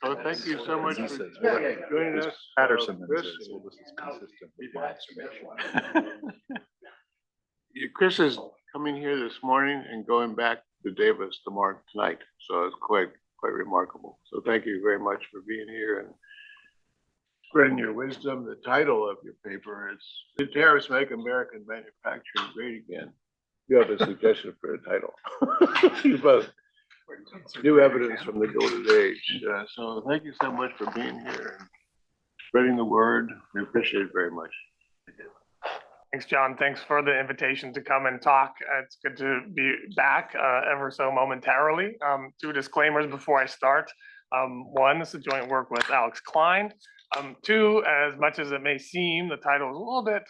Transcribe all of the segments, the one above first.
So thank you so much for joining us. Peterson Chris. says, well, this is consistent with my observation. Chris is coming here this morning and going back to Davis tomorrow tonight. So it's quite remarkable. So thank you very much for being here and spreading your wisdom. The title of your paper is "Did Tariffs Make American Manufacturing Great Again?" You have a suggestion for a title. But new evidence from the Gilded Age. So thank you so much for being here and spreading the word. We appreciate it very much. Thanks, John. Thanks for the invitation to come and talk. It's good to be back ever so momentarily. Two disclaimers before I start. One, this is joint work with Alex Klein. Two, as much as it may seem, the title is a little bit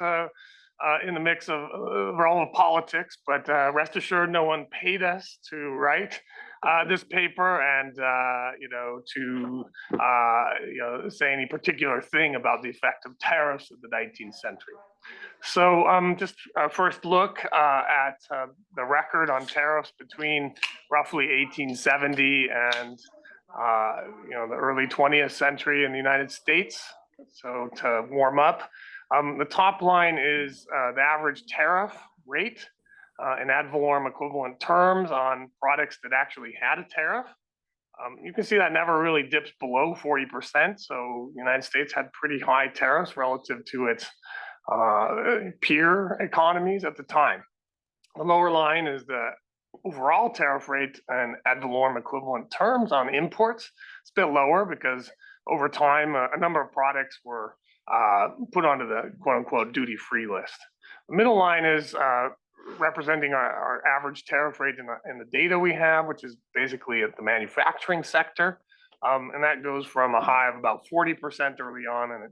in the mix of realm of politics, but rest assured, no one paid us to write this paper and to say any particular thing about the effect of tariffs in the 19th century. So just a first look at the record on tariffs between roughly 1870 and the early 20th century in the United States. So to warm up, the top line is the average tariff rate in ad valorem equivalent terms on products that actually had a tariff. You can see that never really dips below 40%. So the United States had pretty high tariffs relative to its peer economies at the time. The lower line is the overall tariff rate and ad valorem equivalent terms on imports. It's a bit lower because over time, a number of products were put onto the quote unquote duty-free list. The middle line is representing our average tariff rate in the data we have, which is basically at the manufacturing sector. And that goes from a high of about 40% early on, and it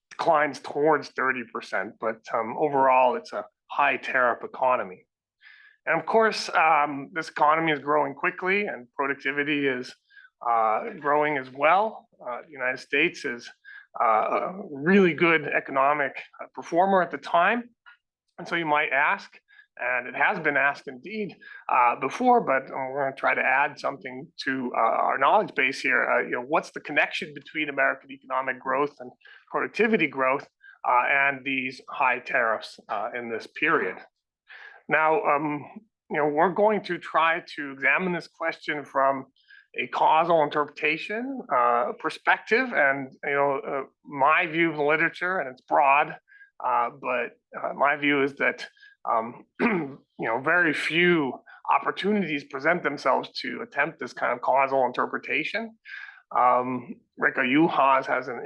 declines towards 30%. But overall, it's a high tariff economy. And of course, this economy is growing quickly and productivity is growing as well. The United States is a really good economic performer at the time. And so you might ask, and it has been asked indeed before, but we're going to try to add something to our knowledge base here. What's the connection between American economic growth and productivity growth and these high tariffs in this period? Now, we're going to try to examine this question from a causal interpretation perspective, and my view of the literature, and it's broad, but my view is that very few opportunities present themselves to attempt this kind of causal interpretation. Rico Juhasz has a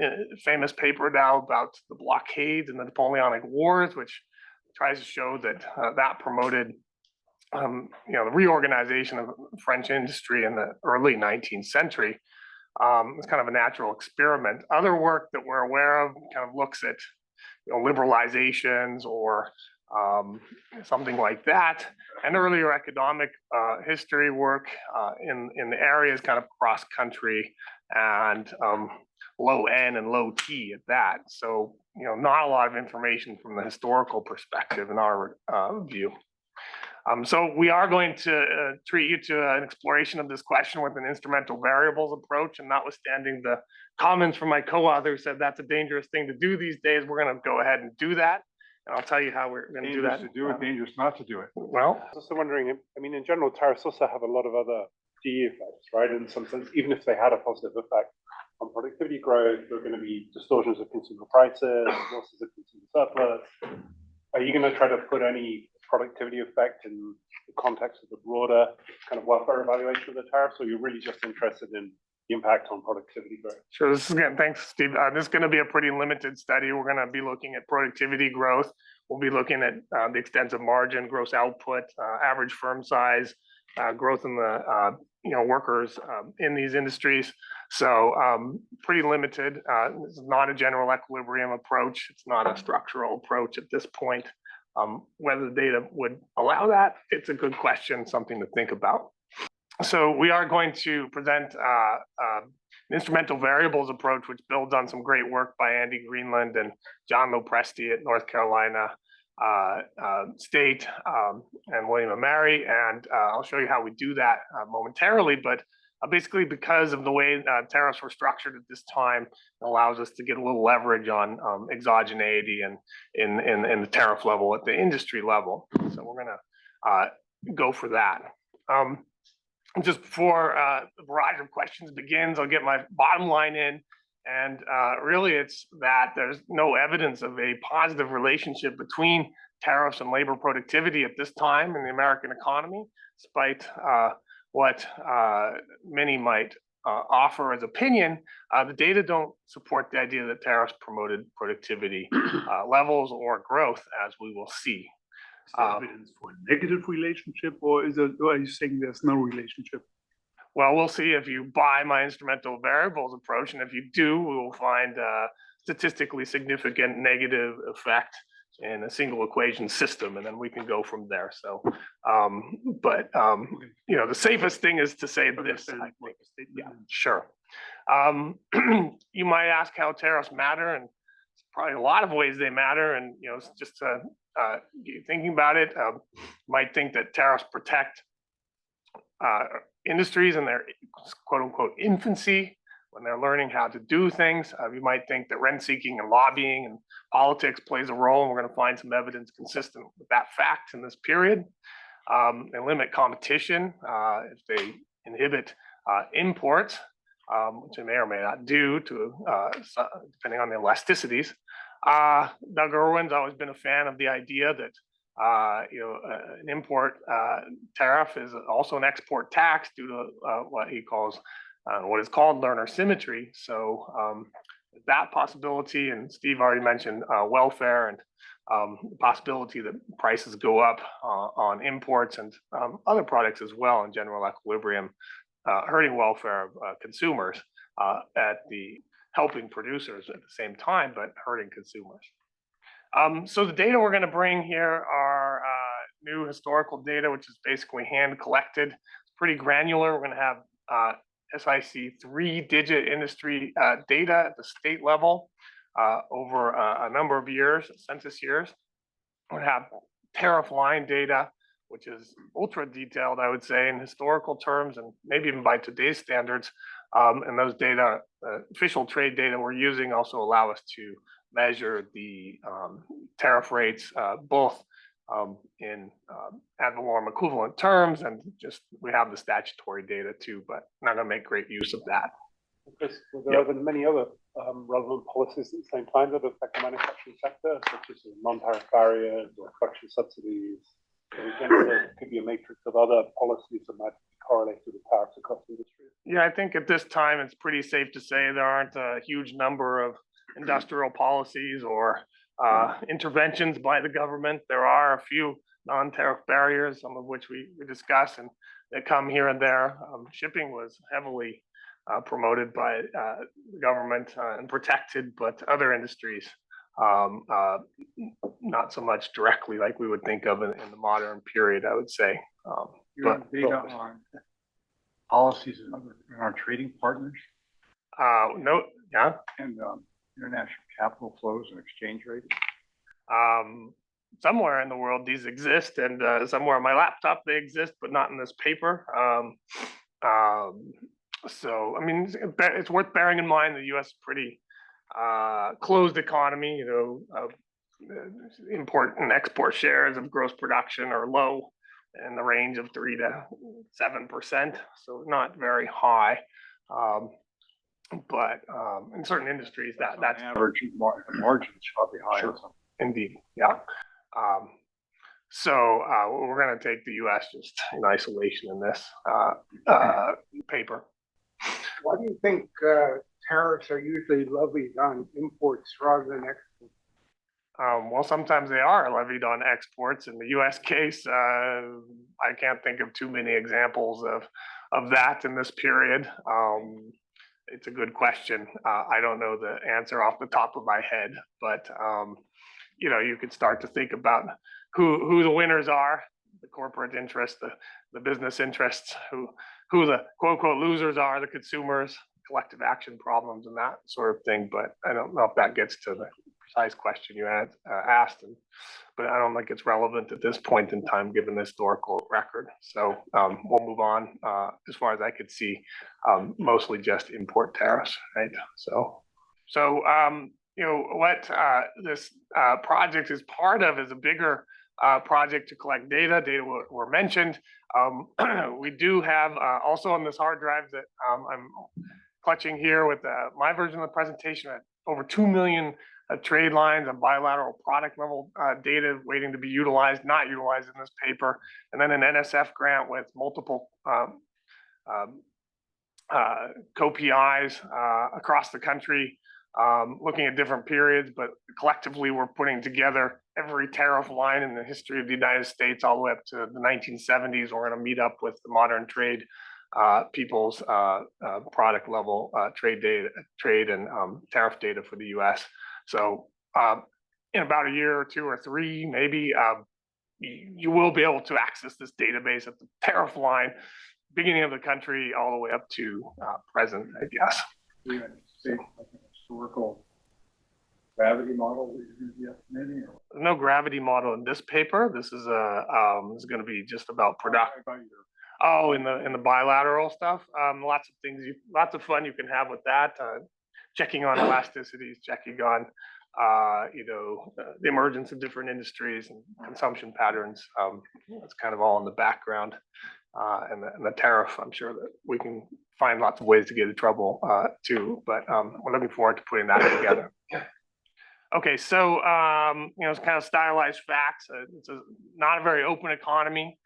famous paper now about the blockades and the Napoleonic Wars, which tries to show that that promoted the reorganization of French industry in the early 19th century. It's kind of a natural experiment. Other work that we're aware of kind of looks at liberalizations or something like that, and earlier economic history work in the areas kind of cross country and low N and low T at that. So not a lot of information from the historical perspective in our view. So we are going to treat you to an exploration of this question with an instrumental variables approach, and notwithstanding the comments from my co-author who said that's a dangerous thing to do these days, we're going to go ahead and do that. And I'll tell you how we're going to do that. Dangerous to do it, dangerous not to do it. Well, I was also wondering, I mean, in general, tariffs also have a lot of other DE effects, right? In some sense, even if they had a positive effect on productivity growth, there are going to be distortions of consumer prices, losses of consumer surplus. Are you going to try to put any productivity effect in the context of the broader kind of welfare evaluation of the tariffs, or you're really just interested in the impact on productivity growth? Sure. This is again, thanks, Steve. This is going to be a pretty limited study. We're going to be looking at productivity growth. We'll be looking at the extent of margin, gross output, average firm size, growth in the workers in these industries. So pretty limited. This is not a general equilibrium approach. It's not a structural approach at this point. Whether the data would allow that, it's a good question, something to think about. So we are going to present an instrumental variables approach, which builds on some great work by Andy Greenland and John Lopresti at North Carolina State and William & Mary. And I'll show you how we do that momentarily. But basically because of the way tariffs were structured at this time, it allows us to get a little leverage on exogeneity and in the tariff level at the industry level. So we're gonna go for that. Just before the barrage of questions begins, I'll get my bottom line in. And really, it's that there's no evidence of a positive relationship between tariffs and labor productivity at this time in the American economy, despite what many might offer as opinion. The data don't support the idea that tariffs promoted productivity levels or growth, as we will see. Is there evidence for a negative relationship, or are you saying there's no relationship? Well, we'll see if you buy my instrumental variables approach, and if you do, we will find a statistically significant negative effect in a single equation system, and then we can go from there. So, you know, the safest thing is to say this. I think. Yeah, sure. You might ask how tariffs matter, and probably a lot of ways they matter. And you know, just thinking about it, might think that tariffs protect industries in their quote unquote infancy when they're learning how to do things. You might think that rent seeking and lobbying and politics plays a role, and we're going to find some evidence consistent with that fact in this period. They limit competition if they inhibit imports, which they may or may not do to depending on the elasticities. Doug Irwin's always been a fan of the idea that you know, an import tariff is also an export tax due to what he calls what is called learner symmetry. So that possibility, and Steve already mentioned welfare and the possibility that prices go up on imports and other products as well in general equilibrium, hurting welfare of consumers at the helping producers at the same time, but hurting consumers. So the data we're going to bring here are new historical data, which is basically hand collected. It's pretty granular. We're going to have SIC 3-digit industry data at the state level over a number of years, census years. We're going to have tariff line data, which is ultra detailed, I would say, in historical terms, and maybe even by today's standards. And those data, official trade data we're using, also allow us to measure the tariff rates, both in ad valorem equivalent terms, and just we have the statutory data too, but not going to make great use of that. Chris, there are many other relevant policies at the same time that affect the manufacturing sector, such as non-tariff barriers or production subsidies. So there could be a matrix of other policies that might correlate with tariffs across industries. Yeah, I think at this time it's pretty safe to say there aren't a huge number of industrial policies or interventions by the government. There are a few non-tariff barriers, some of which we discuss, and they come here and there. Shipping was heavily promoted by the government and protected, but other industries not so much directly like we would think of in the modern period, I would say. You have data on policies in our trading partners? No, yeah. And international capital flows and exchange rates? Somewhere in the world these exist, and somewhere on my laptop they exist, but not in this paper. So, I mean, it's worth bearing in mind the U.S. is pretty closed economy. You know, import and export shares of gross production are low in the range of 3 to 7%, so not very high. But in certain industries, that's average margins should be higher. Sure. Indeed, yeah. So we're going to take the U.S. just in isolation in this paper. Why do you think tariffs are usually levied on imports rather than exports? Well, sometimes they are levied on exports. In the U.S. case, I can't think of too many examples of that in this period. It's a good question. I don't know the answer off the top of my head, but you know, you could start to think about who the winners are, the corporate interests, the business interests, who the quote unquote losers are, the consumers, collective action problems, and that sort of thing. But I don't know if that gets to the precise question you asked, but I don't think it's relevant at this point in time, given the historical record. So we'll move on. As far as I could see, mostly just import tariffs, right? So what this project is part of is a bigger project to collect data. Data were mentioned. We do have also on this hard drive that I'm clutching here with my version of the presentation, over 2 million trade lines and bilateral product level data waiting to be utilized, not utilized in this paper, and then an NSF grant with multiple co-PIs across the country, looking at different periods, but collectively we're putting together every tariff line in the history of the United States all the way up to the 1970s. We're going to meet up with the modern trade people's product level trade and tariff data for the U.S. So in about a year or two or three, maybe you will be able to access this database at the tariff line, beginning of the country all the way up to present, I guess. Do you anticipate like an historical gravity model that you're going to be estimating? Or? There's no gravity model in this paper. This is going to be just about production. Oh, in the bilateral stuff. Lots of things, lots of fun you can have with that. Checking on elasticities, checking on the emergence of different industries and consumption patterns. That's kind of all in the background. And the tariff, I'm sure that we can find lots of ways to get in trouble too. But we're looking forward to putting that together. Okay, so it's kind of stylized facts. It's not a very open economy.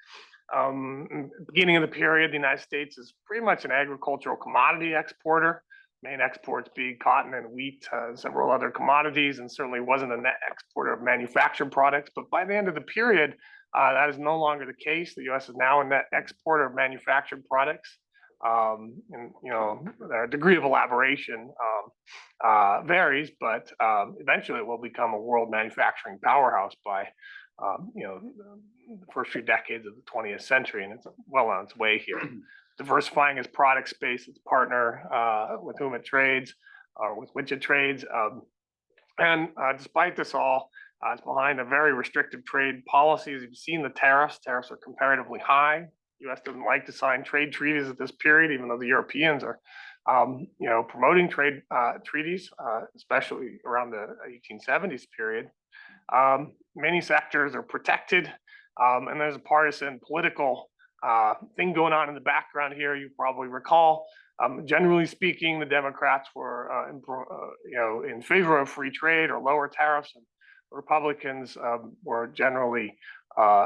Beginning of the period, the United States is pretty much an agricultural commodity exporter. Main exports being cotton and wheat, several other commodities, and certainly wasn't a net exporter of manufactured products. But by the end of the period, that is no longer the case. The U.S. is now a net exporter of manufactured products. And the degree of elaboration varies, but eventually it will become a world manufacturing powerhouse by the first few decades of the 20th century, and it's well on its way here. Diversifying its product space, its partner with whom it trades, or with which it trades. And despite this all, it's behind a very restrictive trade policies. You've seen the tariffs. Tariffs are comparatively high. The U.S. doesn't like to sign trade treaties at this period, even though the Europeans are, promoting trade treaties, especially around the 1870s period. Many sectors are protected, and there's a partisan political thing going on in the background here. You probably recall, generally speaking, the Democrats were, in favor of free trade or lower tariffs, and Republicans were generally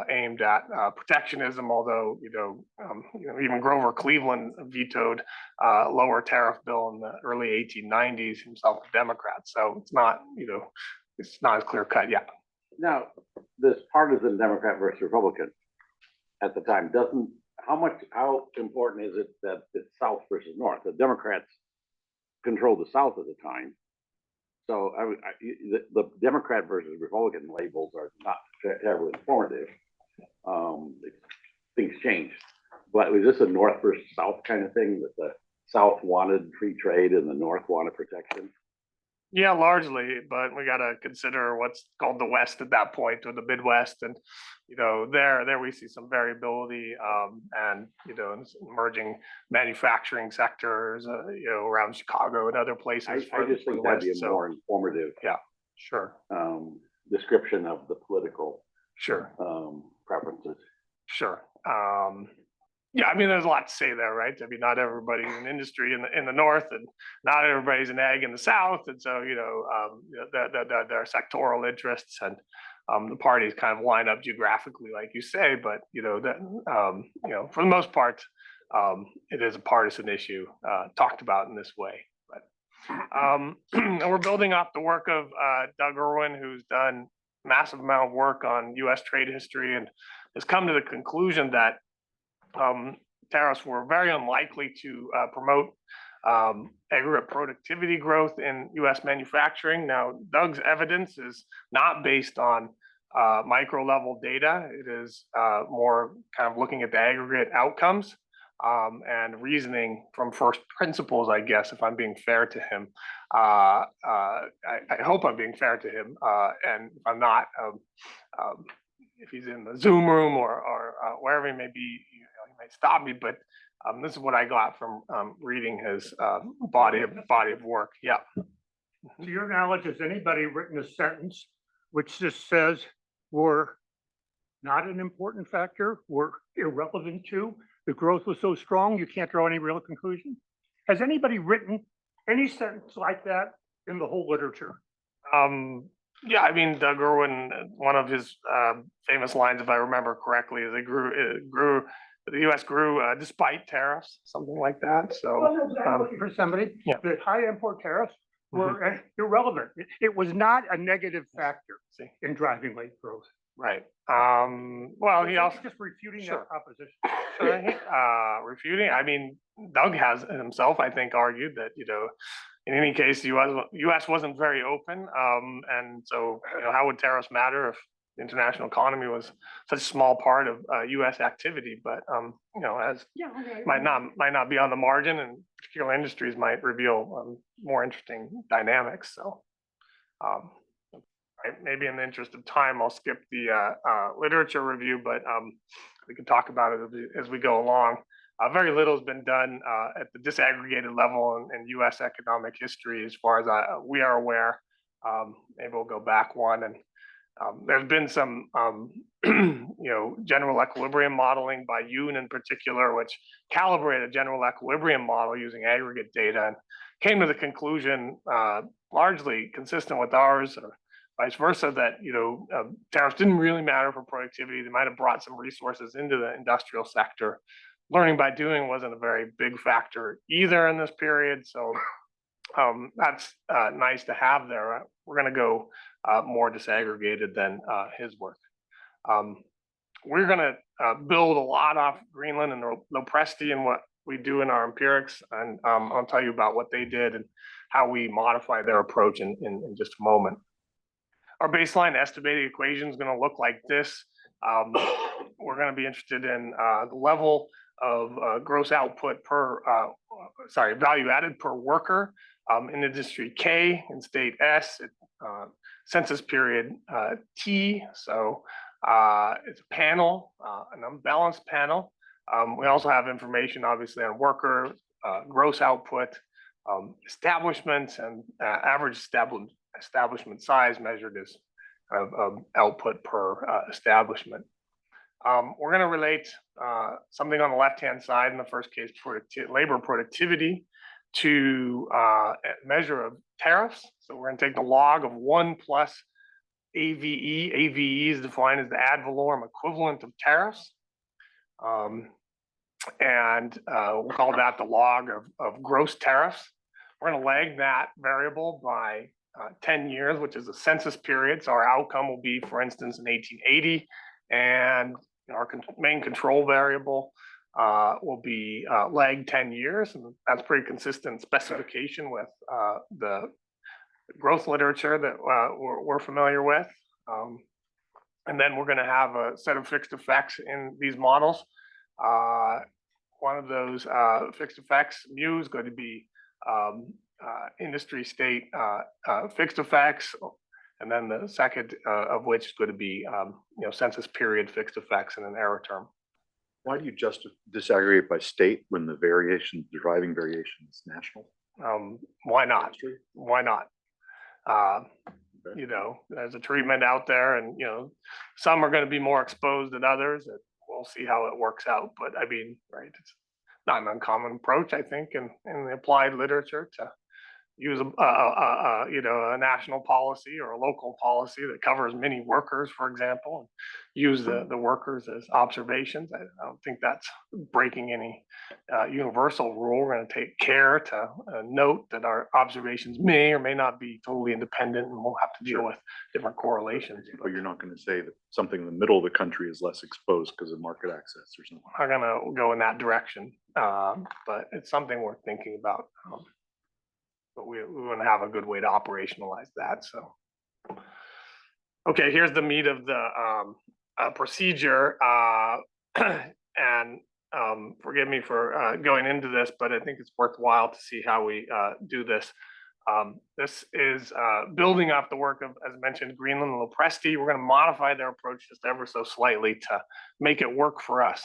aimed at protectionism. Although even Grover Cleveland vetoed a lower tariff bill in the early 1890s, himself a Democrat. So it's not as clear cut yet. Now, this partisan Democrat versus Republican at the time how important is it that it's South versus North? The Democrats controlled the South at the time. So the Democrat versus Republican labels are not terribly informative. Things changed. But was this a North versus South kind of thing, that the South wanted free trade and the North wanted protection? Yeah, largely, but we got to consider what's called the West at that point, or the Midwest, and there we see some variability, and emerging manufacturing sectors, around Chicago and other places. I just think that'd be a more informative, sure, description of the political, preferences. Sure. Yeah, I mean, there's a lot to say there, right? I mean, not everybody's in industry in the North, and not everybody's in ag in the South, and so there are sectoral interests, and the parties kind of line up geographically, like you say. But for the most part, it is a partisan issue talked about in this way. But and we're building off the work of Doug Irwin, who's done a massive amount of work on U.S. trade history, and has come to the conclusion that tariffs were very unlikely to promote aggregate productivity growth in U.S. manufacturing. Now, Doug's evidence is not based on micro level data. It is more kind of looking at the aggregate outcomes. and reasoning from first principles, I guess, if I'm being fair to him. I hope I'm being fair to him, and if I'm not, if he's in the Zoom room or wherever he may be, he may stop me. But this is what I got from reading his body of work. Yeah. To your knowledge, has anybody written a sentence which just says were not an important factor, were irrelevant to, the growth was so strong, you can't draw any real conclusion? Has anybody written any sentence like that in the whole literature? Yeah, I mean, Doug Irwin, one of his famous lines, if I remember correctly, is the U.S. grew despite tariffs, something like that. So, For somebody, yeah. the high import tariffs were irrelevant. It was not a negative factor in driving late growth. Right. Well, he also just refuting Sure. that proposition. refuting. I mean, Doug has himself, I think, argued that in any case, the U.S. wasn't very open, and so how would tariffs matter if the international economy was such a small part of U.S. activity? But as might not be on the margin, and particular industries might reveal more interesting dynamics. So. Maybe in the interest of time, I'll skip the literature review, but we can talk about it as we go along. Very little has been done at the disaggregated level in U.S. economic history, as far as we are aware. Maybe we'll go back one, and there's been some, general equilibrium modeling by Yoon in particular, which calibrated a general equilibrium model using aggregate data and came to the conclusion, largely consistent with ours, or vice versa, that tariffs didn't really matter for productivity. They might have brought some resources into the industrial sector. Learning by doing wasn't a very big factor either in this period. So that's nice to have there. We're going to go more disaggregated than his work. We're going to build a lot off Greenland and Lopresti and what we do in our empirics, and I'll tell you about what they did and how we modify their approach in just a moment. Our baseline estimating equation is going to look like this. We're going to be interested in the level of gross output value added per worker in industry K, in state S, census period T. So it's a panel, an unbalanced panel. We also have information, obviously, on worker gross output, establishments, and average establishment size measured as output per establishment. We're going to relate something on the left-hand side in the first case, labor productivity, to a measure of tariffs. So we're going to take the log of 1 plus AVE. AVE is defined as the ad valorem equivalent of tariffs. And we'll call that the log of gross tariffs. We're going to lag that variable by 10 years, which is a census period. So our outcome will be, for instance, in 1880, and our main control variable will be lagged 10 years. And that's pretty consistent specification with the growth literature that we're familiar with. And then we're going to have a set of fixed effects in these models. One of those fixed effects, mu, is going to be industry state fixed effects, and then the second of which is going to be census period fixed effects in an error term. Why do you just disaggregate by state when the driving variation is national? Why not? Why not? There's a treatment out there, and some are going to be more exposed than others. We'll see how it works out. But I mean, right, it's not an uncommon approach, I think, in the applied literature to use a national policy or a local policy that covers many workers, for example, and use the workers as observations. I don't think that's breaking any universal rule. We're going to take care to note that our observations may or may not be totally independent, and we'll have to deal with different correlations. But you're not going to say that something in the middle of the country is less exposed because of market access or something. I'm going to go in that direction, but it's something worth thinking about. But we want to have a good way to operationalize that. So, okay, here's the meat of the procedure. And forgive me for going into this, but I think it's worthwhile to see how we do this. This is building off the work of, as mentioned, Greenland and Lopresti. We're going to modify their approach just ever so slightly to make it work for us.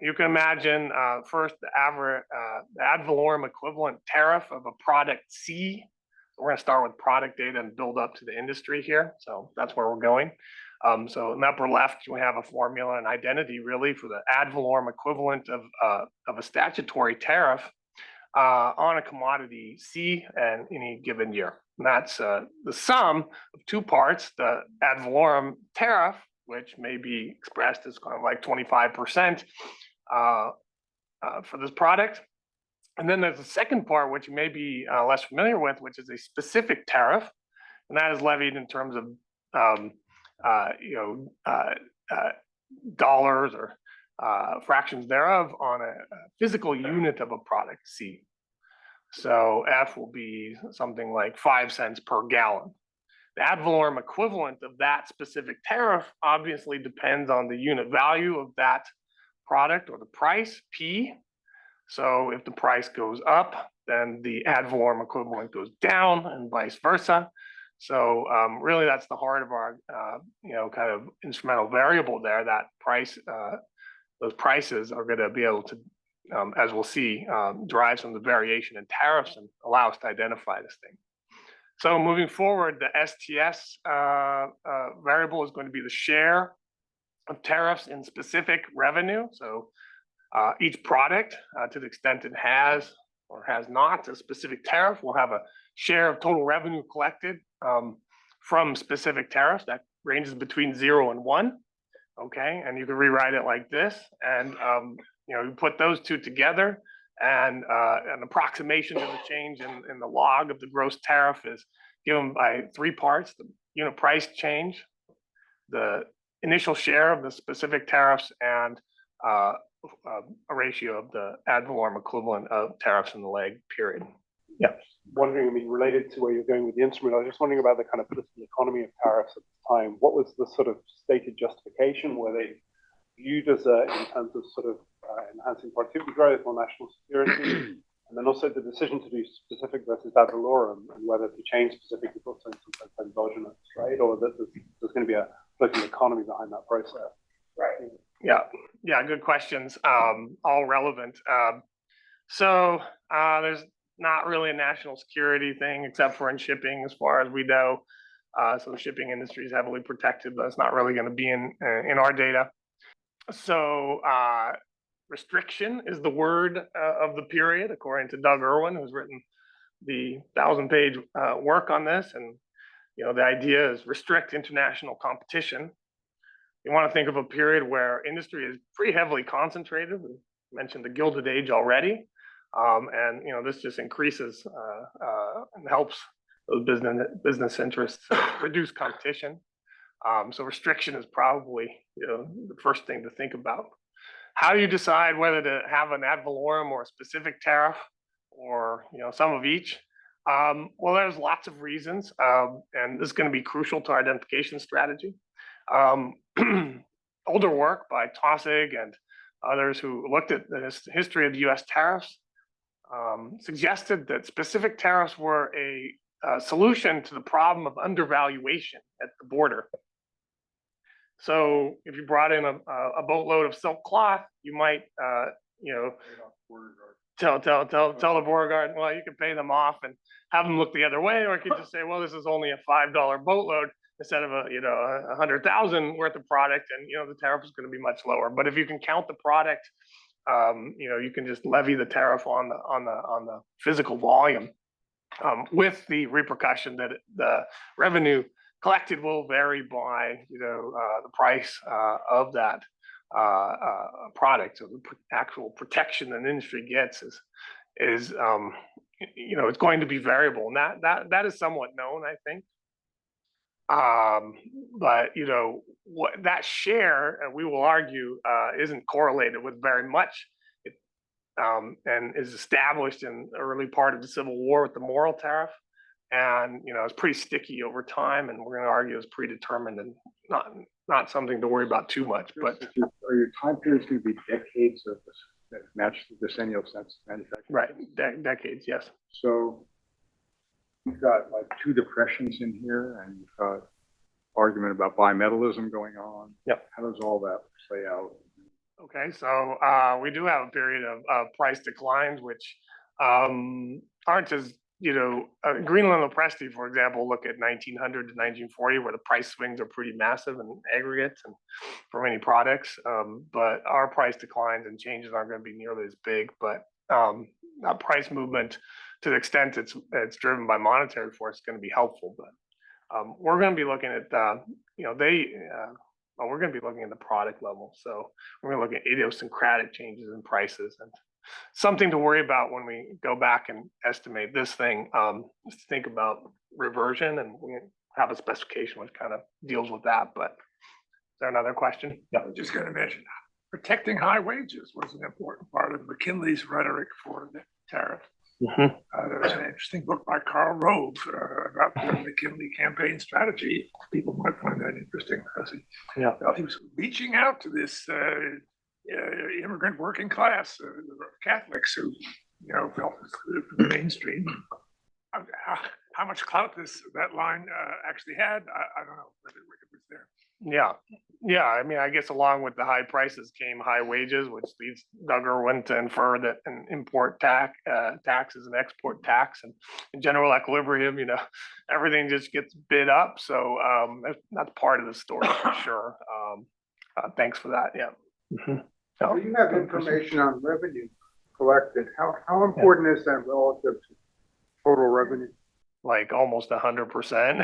You can imagine first the ad valorem equivalent tariff of a product C. We're going to start with product data and build up to the industry here. So that's where we're going. So in the upper left, we have a formula and identity really for the ad valorem equivalent of a statutory tariff on a commodity C in any given year. And that's the sum of two parts, the ad valorem tariff, which may be expressed as kind of like 25% for this product. And then there's a second part, which you may be less familiar with, which is a specific tariff. And that is levied in terms of dollars or fractions thereof on a physical unit of a product C. So F will be something like 5 cents per gallon. The ad valorem equivalent of that specific tariff obviously depends on the unit value of that product or the price, P. So if the price goes up, then the ad valorem equivalent goes down and vice versa. So really that's the heart of our, kind of instrumental variable there, that price, those prices are going to be able to, as we'll see, derive some of the variation in tariffs and allow us to identify this thing. So moving forward, the STS variable is going to be the share of tariffs in specific revenue. So each product, to the extent it has or has not a specific tariff, will have a share of total revenue collected from specific tariffs that ranges between 0 and 1. Okay, and you can rewrite it like this, and you put those two together, and an approximation of the change in the log of the gross tariff is given by 3 parts: the unit price change, the initial share of the specific tariffs, and a ratio of the ad valorem equivalent of tariffs in the lag period. Yeah. Wondering, I mean, related to where you're going with the instrument, I was just wondering about the kind of political economy of tariffs at the time. What was the sort of stated justification? Were they viewed as in terms of sort of enhancing productivity growth or national security? And then also the decision to do specific versus ad valorem, and whether to change specific is also sometimes endogenous, right? Or that there's going to be a political economy behind that process. Right. Yeah, good questions. All relevant. So there's not really a national security thing, except for in shipping, as far as we know. So the shipping industry is heavily protected, but it's not really going to be in our data. So restriction is the word of the period, according to Doug Irwin, who's written the 1,000-page work on this. And the idea is restrict international competition. You want to think of a period where industry is pretty heavily concentrated. We mentioned the Gilded Age already. And this just increases and helps those business interests reduce competition. So restriction is probably the first thing to think about. How do you decide whether to have an ad valorem or a specific tariff, or some of each? Well, there's lots of reasons, and this is going to be crucial to our identification strategy. Older work by Tariff and others who looked at the history of the U.S. tariffs suggested that specific tariffs were a solution to the problem of undervaluation at the border. So if you brought in a boatload of silk cloth, you might, tell the border guard, well, you can pay them off and have them look the other way, or you could just say, well, this is only a $5 boatload instead of a 100,000 worth of product, and the tariff is going to be much lower. But if you can count the product, you can just levy the tariff on the physical volume, with the repercussion that the revenue collected will vary by the price of that product. So the actual protection an industry gets is it's going to be variable, and that is somewhat known, I think. But what that share, we will argue, isn't correlated with very much, and is established in the early part of the Civil War with the moral tariff, and it's pretty sticky over time, and we're going to argue it's predetermined and not something to worry about too much, but Are your time periods going to be decades of this that match the decennial sense of manufacturing? right, decades, yes. So you've got like two depressions in here, and you've got argument about bimetallism going on. Yep. How does all that play out? Okay, so we do have a period of price declines, which aren't as, Greenland Lopresti, for example, look at 1900 to 1940, where the price swings are pretty massive in aggregates and for many products. But our price declines and changes aren't going to be nearly as big. But that price movement, to the extent it's driven by monetary force, is going to be helpful. But we're going to be looking at, we're going to be looking at the product level. So we're going to look at idiosyncratic changes in prices, and something to worry about when we go back and estimate this thing. Is to think about reversion, and we have a specification which kind of deals with that. But is there another question? I was just going to mention, protecting high wages was an important part of McKinley's rhetoric for the tariff. There was an interesting book by Karl Rove about the McKinley campaign strategy. People might find that interesting because he was reaching out to this immigrant working class, Catholics who, felt the mainstream. How much clout that line actually had, I don't know whether it was there. Yeah. I mean, I guess along with the high prices came high wages, which leads Duggar to infer that an import tax is an export tax, and in general equilibrium, everything just gets bid up. So that's part of the story for sure. Thanks for that. Yeah. So you have information on revenue collected. How important is that relative to total revenue? Like almost 100%.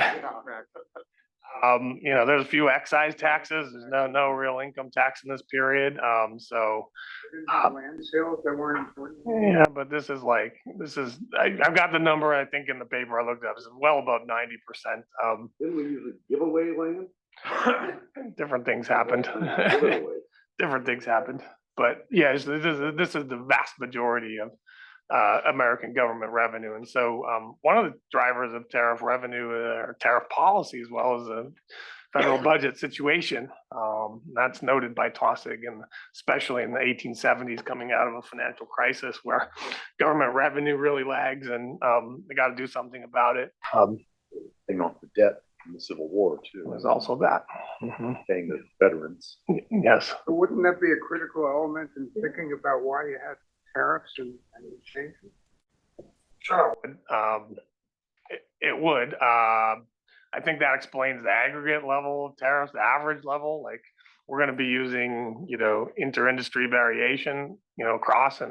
There's a few excise taxes. There's no real income tax in this period. Land sales that weren't important. Yeah, but I've got the number, I think, in the paper I looked up. It's well above 90%. Didn't we usually give away land? Different things happened. Different things happened. But yes, this is the vast majority of American government revenue. And so one of the drivers of tariff revenue or tariff policy, as well as the federal budget situation, that's noted by Taussig, and especially in the 1870s, coming out of a financial crisis where government revenue really lags, and they got to do something about it. Paying off the debt from the Civil War too. There's also that. Paying the veterans. Yes. So wouldn't that be a critical element in thinking about why you had tariffs and changes? Sure. It would. I think that explains the aggregate level of tariffs, the average level. Like, we're going to be using, inter-industry variation, across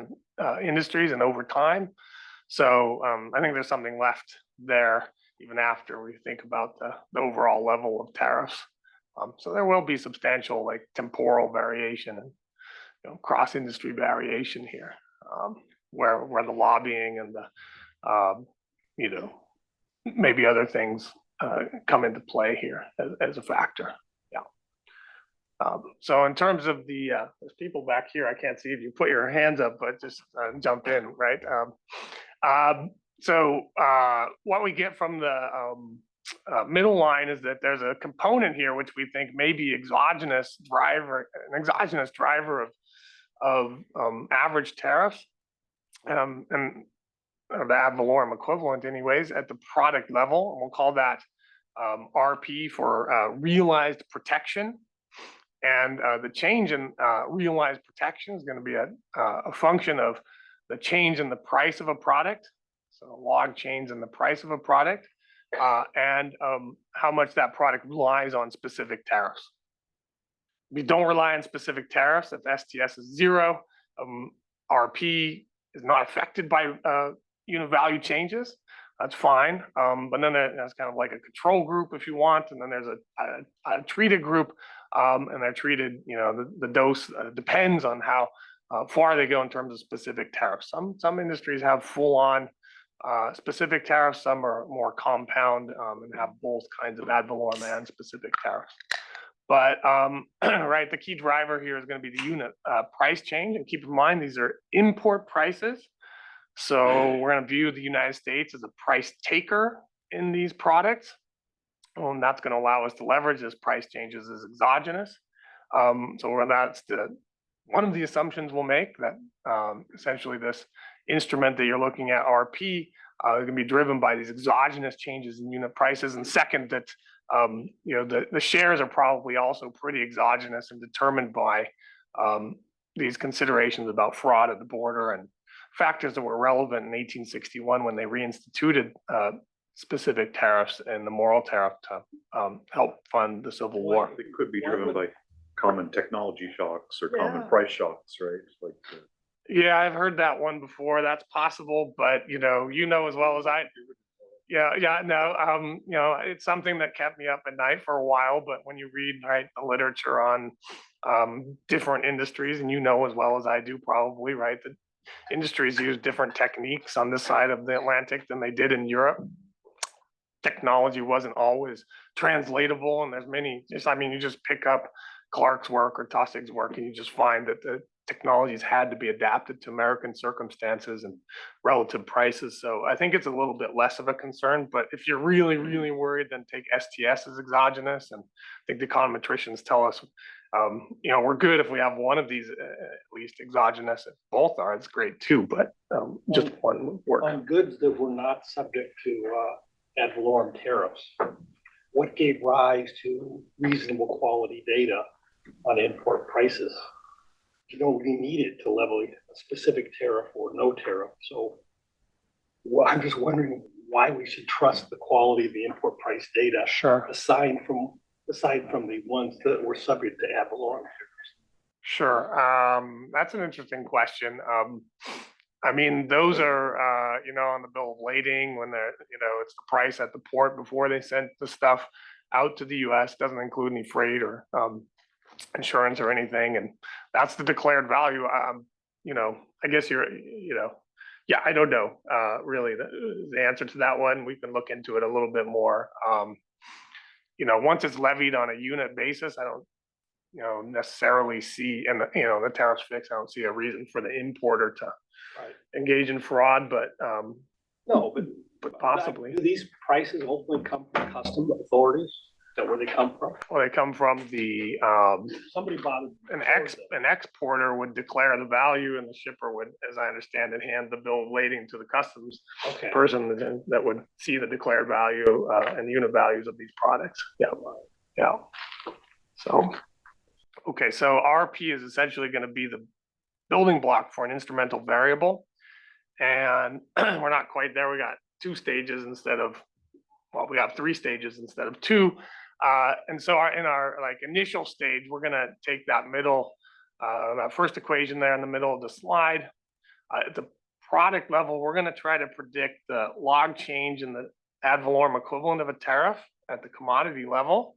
industries and over time. So I think there's something left there even after we think about the overall level of tariffs. So there will be substantial, like, temporal variation and cross-industry variation here, where the lobbying and the maybe other things come into play here as a factor. Yeah. So in terms of there's people back here. I can't see if you put your hands up, but just jump in, right? So what we get from the middle line is that there's a component here which we think may be an exogenous driver of average tariffs, and the ad valorem equivalent, anyways, at the product level. And we'll call that RP for realized protection. And the change in realized protection is going to be a function of the change in the price of a product. So log change in the price of a product, and how much that product relies on specific tariffs. We don't rely on specific tariffs. If STS is 0, RP is not affected by unit value changes. That's fine. But then there's kind of like a control group, if you want, and then there's a treated group, and they're treated. The dose depends on how far they go in terms of specific tariffs. Some industries have full-on specific tariffs. Some are more compound and have both kinds of ad valorem and specific tariffs. But right, the key driver here is going to be the unit price change. And keep in mind, these are import prices. So we're going to view the United States as a price taker in these products. And that's going to allow us to leverage this price changes as exogenous. So that's one of the assumptions we'll make, that essentially this instrument that you're looking at, RP, can be driven by these exogenous changes in unit prices. And second, that the shares are probably also pretty exogenous and determined by these considerations about fraud at the border and factors that were relevant in 1861 when they reinstituted specific tariffs and the moral tariff to help fund the Civil War. It could be driven by common technology shocks or common price shocks, right? Like yeah, I've heard that one before. That's possible, but you know as well as I. It's something that kept me up at night for a while. But when you read the literature on different industries, and as well as I do, probably that industries use different techniques on this side of the Atlantic than they did in Europe. Technology wasn't always translatable, and there's many. You just pick up Clark's work or Tossig's work, and you just find that the technologies had to be adapted to American circumstances and relative prices. So I think it's a little bit less of a concern, but if you're really, really worried, then take STS as exogenous. And I think the econometricians tell us, we're good if we have one of these at least exogenous. If both are, it's great too, but just one would work. On goods that were not subject to ad valorem tariffs, what gave rise to reasonable quality data on import prices? You don't really need it to level a specific tariff or no tariff. So I'm just wondering why we should trust the quality of the import price data, aside from the ones that were subject to ad valorem tariffs. Sure, that's an interesting question. Those are on the bill of lading when they're it's the price at the port before they sent the stuff out to the U.S. Doesn't include any freight or insurance or anything, and that's the declared value. I guess I don't know really the answer to that one. We can look into it a little bit more. Once it's levied on a unit basis, I don't necessarily see, and the tariffs fixed, I don't see a reason for the importer to engage in fraud, but but possibly. Do these prices ultimately come from customs authorities? Is that where they come from? Well, they come from the somebody bought an exporter would declare the value, and the shipper would, as I understand it, hand the bill of lading to the customs person that would see the declared value and unit values of these products. Yeah. So RP is essentially going to be the building block for an instrumental variable, and we're not quite there. We got 2 stages instead of, we got 3 stages instead of 2. And so in our initial stage, we're going to take that middle, that first equation there in the middle of the slide. At the product level, we're going to try to predict the log change in the ad valorem equivalent of a tariff at the commodity level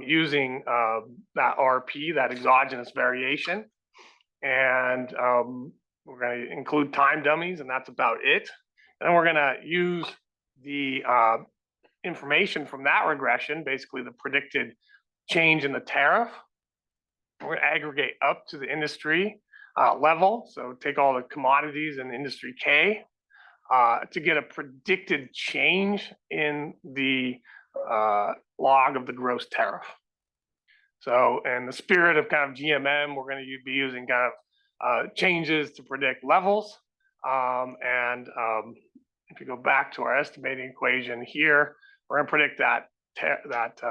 using that RP, that exogenous variation. And we're going to include time dummies, and that's about it. And then we're going to use the information from that regression, basically the predicted change in the tariff. We're going to aggregate up to the industry level. So take all the commodities in industry K to get a predicted change in the log of the gross tariff. So in the spirit of kind of GMM, we're going to be using kind of changes to predict levels. If you go back to our estimating equation here, we're going to predict that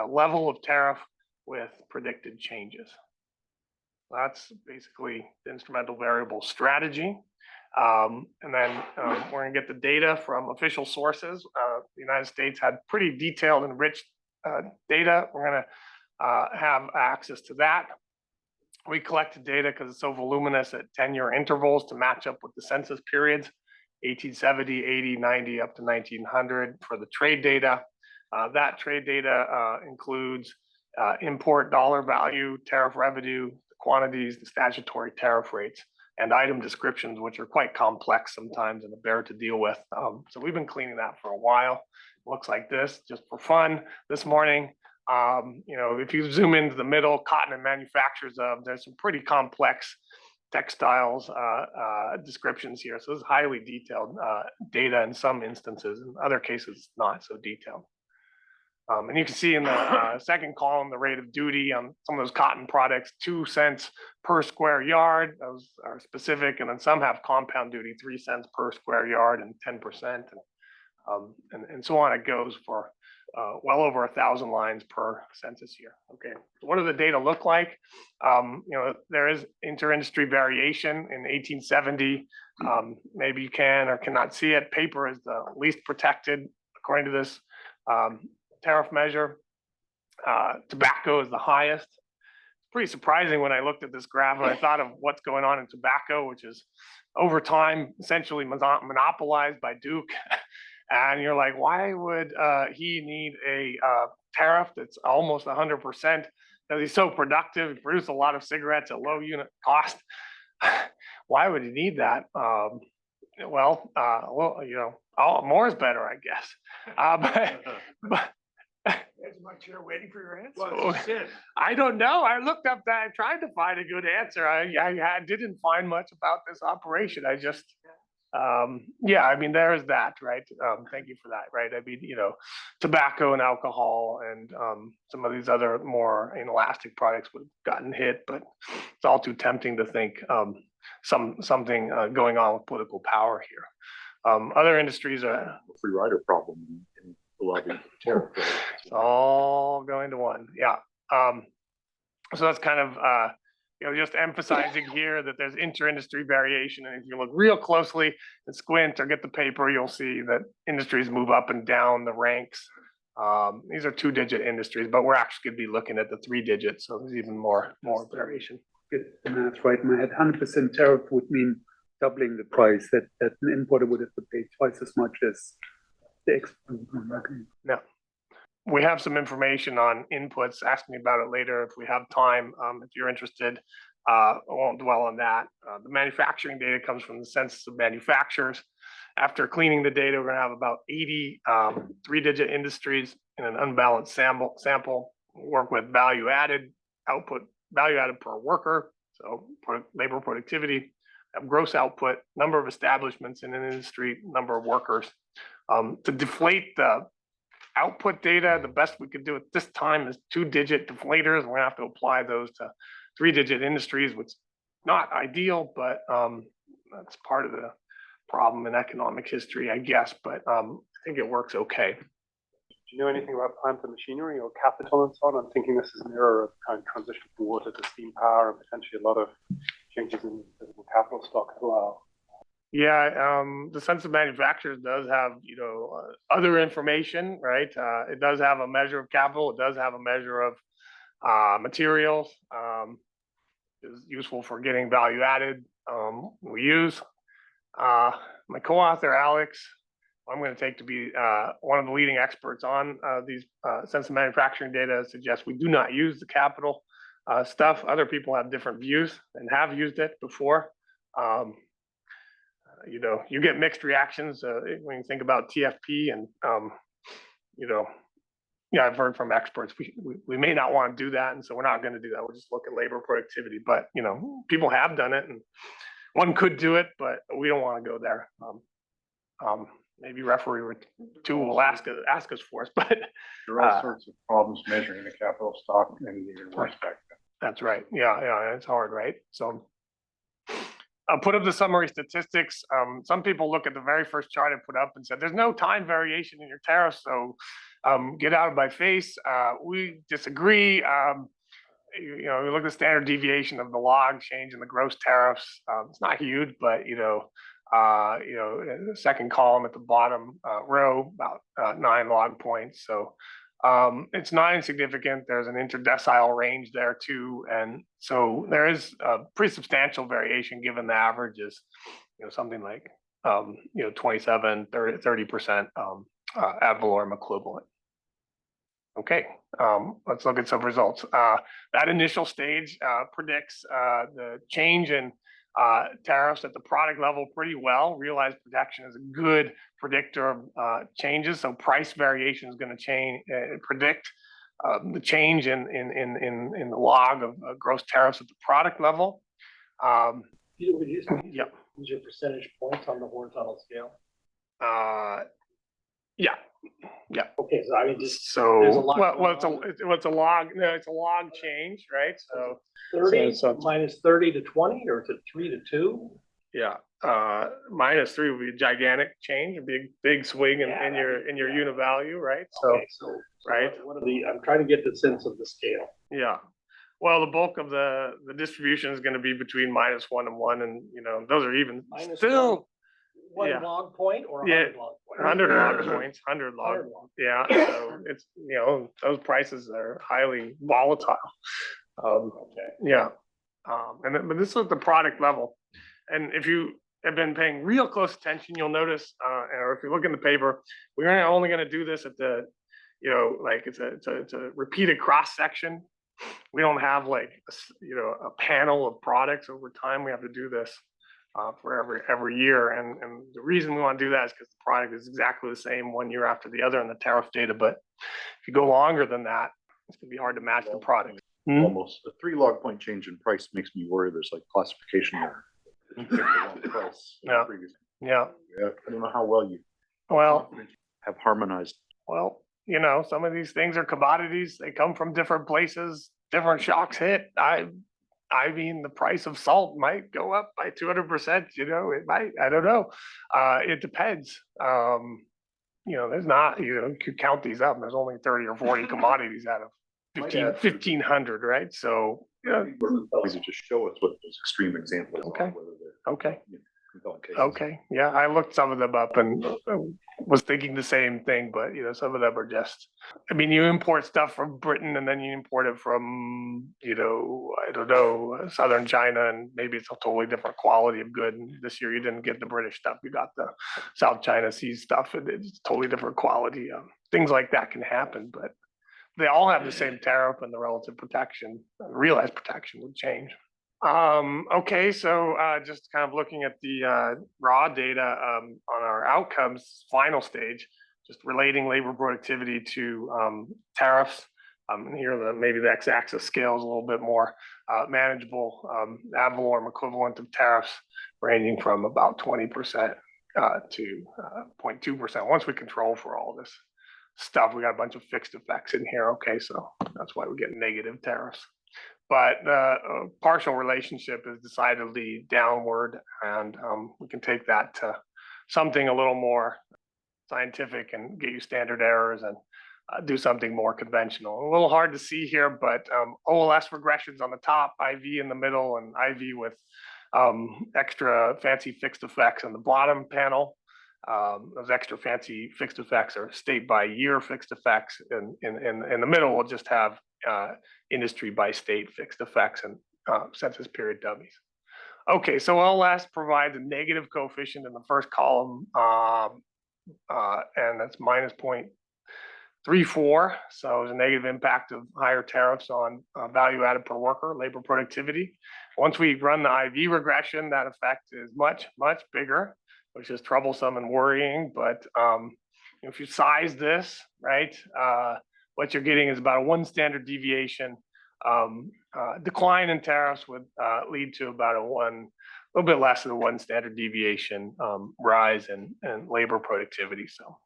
level of tariff with predicted changes. That's basically the instrumental variable strategy. And then we're going to get the data from official sources. The United States had pretty detailed and rich data. We're going to have access to that. We collected data because it's so voluminous at 10-year intervals to match up with the census periods, 1870, 80, 90, up to 1900 for the trade data. That trade data includes import dollar value, tariff revenue, the quantities, the statutory tariff rates, and item descriptions, which are quite complex sometimes and a bear to deal with. So we've been cleaning that for a while. It looks like this, just for fun this morning. If you zoom into the middle, cotton and manufacturers there's some pretty complex textiles descriptions here. So this is highly detailed data in some instances. In other cases, not so detailed. And you can see in the second column, the rate of duty on some of those cotton products, 2 cents per square yard. Those are specific, and then some have compound duty, 3 cents per square yard and 10%, and so on. It goes for well over 1,000 lines per census year. Okay, so what do the data look like? There is inter-industry variation in 1870. Maybe you can or cannot see it. Paper is the least protected according to this tariff measure. Tobacco is the highest. It's pretty surprising when I looked at this graph and I thought of what's going on in tobacco, which is over time essentially monopolized by Duke. And you're like, why would he need a tariff that's almost 100%? Because he's so productive, he produces a lot of cigarettes at low unit cost. Why would he need that? More is better, I guess. But There's my chair waiting for your answer. Well, I don't know. I looked up that. I tried to find a good answer. I didn't find much about this operation. I just, there's that, right? Thank you for that, right? I mean, tobacco and alcohol and some of these other more inelastic products would have gotten hit, but it's all too tempting to think something going on with political power here. Other industries are free rider problem in the lobby tariff. It's all going to one, yeah. So that's kind of just emphasizing here that there's inter-industry variation, and if you look real closely and squint or get the paper, you'll see that industries move up and down the ranks. These are 2-digit industries, but we're actually going to be looking at the 3 digits, so there's even more variation. Get the math right in my head. 100% tariff would mean doubling the price that an importer would have to pay twice as much as the export. No. We have some information on inputs. Ask me about it later if we have time. If you're interested, I won't dwell on that. The manufacturing data comes from the Census of Manufacturers. After cleaning the data, we're going to have about 80 3-digit industries in an unbalanced sample. Work with value added output, value added per worker, so labor productivity, have gross output, number of establishments in an industry, number of workers. To deflate the output data, the best we could do at this time is 2-digit deflators. We're gonna have to apply those to 3-digit industries, which is not ideal, but that's part of the problem in economic history, I guess, but I think it works okay. Do you know anything about plant and machinery or capital and so on? I'm thinking this is an era of kind of transition from water to steam power and potentially a lot of changes in physical capital stock as well. Yeah, the Census of Manufacturers does have, other information, right? It does have a measure of capital. It does have a measure of materials. Is useful for getting value added. We use my co-author, Alex, I'm going to take to be one of the leading experts on these Census of Manufacturing data, suggests we do not use the capital stuff. Other people have different views and have used it before. You get mixed reactions when you think about TFP and, I've heard from experts, we may not want to do that. And so we're not going to do that. We'll just look at labor productivity, but, people have done it and one could do it, but we don't want to go there. Maybe referee 2 will ask us for us, but there are all sorts of problems measuring the capital stock and even worse back then. That's right. Yeah, it's hard, right? So I'll put up the summary statistics. Some people look at the very first chart I put up and said, there's no time variation in your tariffs, so get out of my face. We disagree. We look at the standard deviation of the log change in the gross tariffs. It's not huge, but the second column at the bottom row, about 9 log points. So it's not insignificant. There's an interdecile range there too. And so there is a pretty substantial variation given the average is, something like, 27, 30% ad valorem equivalent. Okay, let's look at some results. That initial stage predicts the change in tariffs at the product level pretty well. Realized protection is a good predictor of changes. So price variation is going to predict the change in the log of gross tariffs at the product level. Would you Yep. use your percentage points on the horizontal scale? Yeah. Okay, so I mean, just So, There's a lot well, going it's a log, no, it's a log change, right? So, 30 so- minus 30 to 20, or is it 3 to 2? yeah, -3 would be a gigantic change, a big swing in your unit value, right? So, Okay, so right. What are the? I'm trying to get the sense of the scale. yeah. Well, the bulk of the distribution is going to be between -1 and 1, and those are even Minus still One yeah. log point or Yeah. 100 log point? 100 log points, 100 log. 100 log. Yeah, so it's those prices are highly volatile. Okay. Yeah, but this is at the product level, and if you have been paying real close attention, you'll notice, or if you look in the paper, we're only going to do this at the, like it's a repeated cross section. We don't have like a panel of products over time. We have to do this for every year, and the reason we want to do that is because the product is exactly the same one year after the other in the tariff data. But if you go longer than that, it's gonna be hard to match the product. Almost a 3 log point change in price makes me worry there's like classification error. Price Yeah. previous. Yeah. Yeah, I don't know how well you Well, have harmonized. well, some of these things are commodities. They come from different places. Different shocks hit. I mean, the price of salt might go up by 200%. It might. I don't know. It depends. There's not. You could count these up. And there's only 30 or 40 commodities out of 1,500, right? So yeah. These just show us what those extreme examples Okay. are. Whether they're Okay. compelling cases. Okay. Yeah, I looked some of them up and was thinking the same thing, but some of them are just. I mean, you import stuff from Britain and then you import it from I don't know, southern China, and maybe it's a totally different quality of good. And this year you didn't get the British stuff, you got the South China Sea stuff, and it's totally different quality. Things like that can happen, but they all have the same tariff, and the relative protection, realized protection would change. Okay, so just kind of looking at the raw data on our outcomes final stage, just relating labor productivity to tariffs. Here, maybe the x-axis scale is a little bit more manageable. Ad valorem equivalent of tariffs ranging from about 20% to 0.2%. Once we control for all this stuff, we got a bunch of fixed effects in here. Okay, so that's why we get negative tariffs. But the partial relationship is decidedly downward, and we can take that to something a little more scientific and get you standard errors and do something more conventional. A little hard to see here, but OLS regressions on the top, IV in the middle, and IV with extra fancy fixed effects on the bottom panel. Those extra fancy fixed effects are state by year fixed effects, and in the middle we'll just have industry by state fixed effects and census period dummies. Okay, so OLS provides a negative coefficient in the first column, and that's minus 0.34. So there's a negative impact of higher tariffs on value added per worker, labor productivity. Once we run the IV regression, that effect is much, much bigger, which is troublesome and worrying. But if you size this, right, what you're getting is about a 1 standard deviation decline in tariffs would lead to about a little bit less than a 1 standard deviation rise in labor productivity. So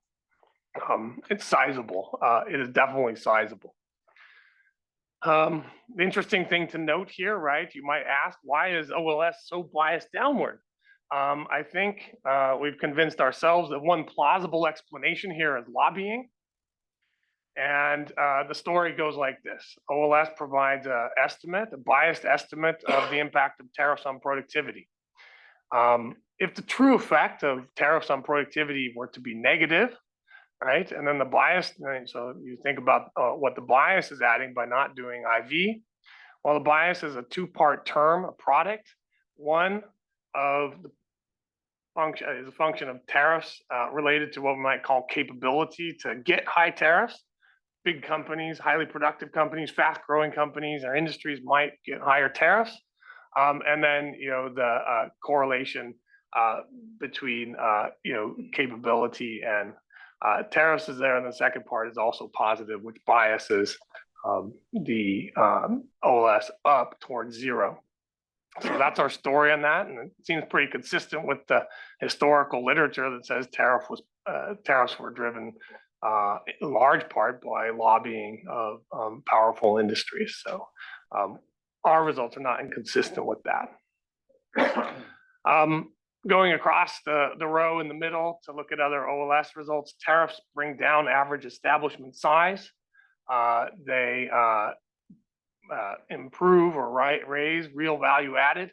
it's sizable. It is definitely sizable. The interesting thing to note here, right? You might ask, why is OLS so biased downward? I think we've convinced ourselves that one plausible explanation here is lobbying. And the story goes like this. OLS provides a biased estimate of the impact of tariffs on productivity. If the true effect of tariffs on productivity were to be negative, right, and then the bias, so you think about what the bias is adding by not doing IV. Well, the bias is a 2-part term, a product. One of the function is a function of tariffs related to what we might call capability to get high tariffs. Big companies, highly productive companies, fast-growing companies, or industries might get higher tariffs, and then the correlation between capability and tariffs is there, and the second part is also positive, which biases the OLS up towards 0. So that's our story on that, and it seems pretty consistent with the historical literature that says tariffs were driven in large part by lobbying of powerful industries. So our results are not inconsistent with that. Going across the row in the middle to look at other OLS results, tariffs bring down average establishment size. They improve or raise real value added.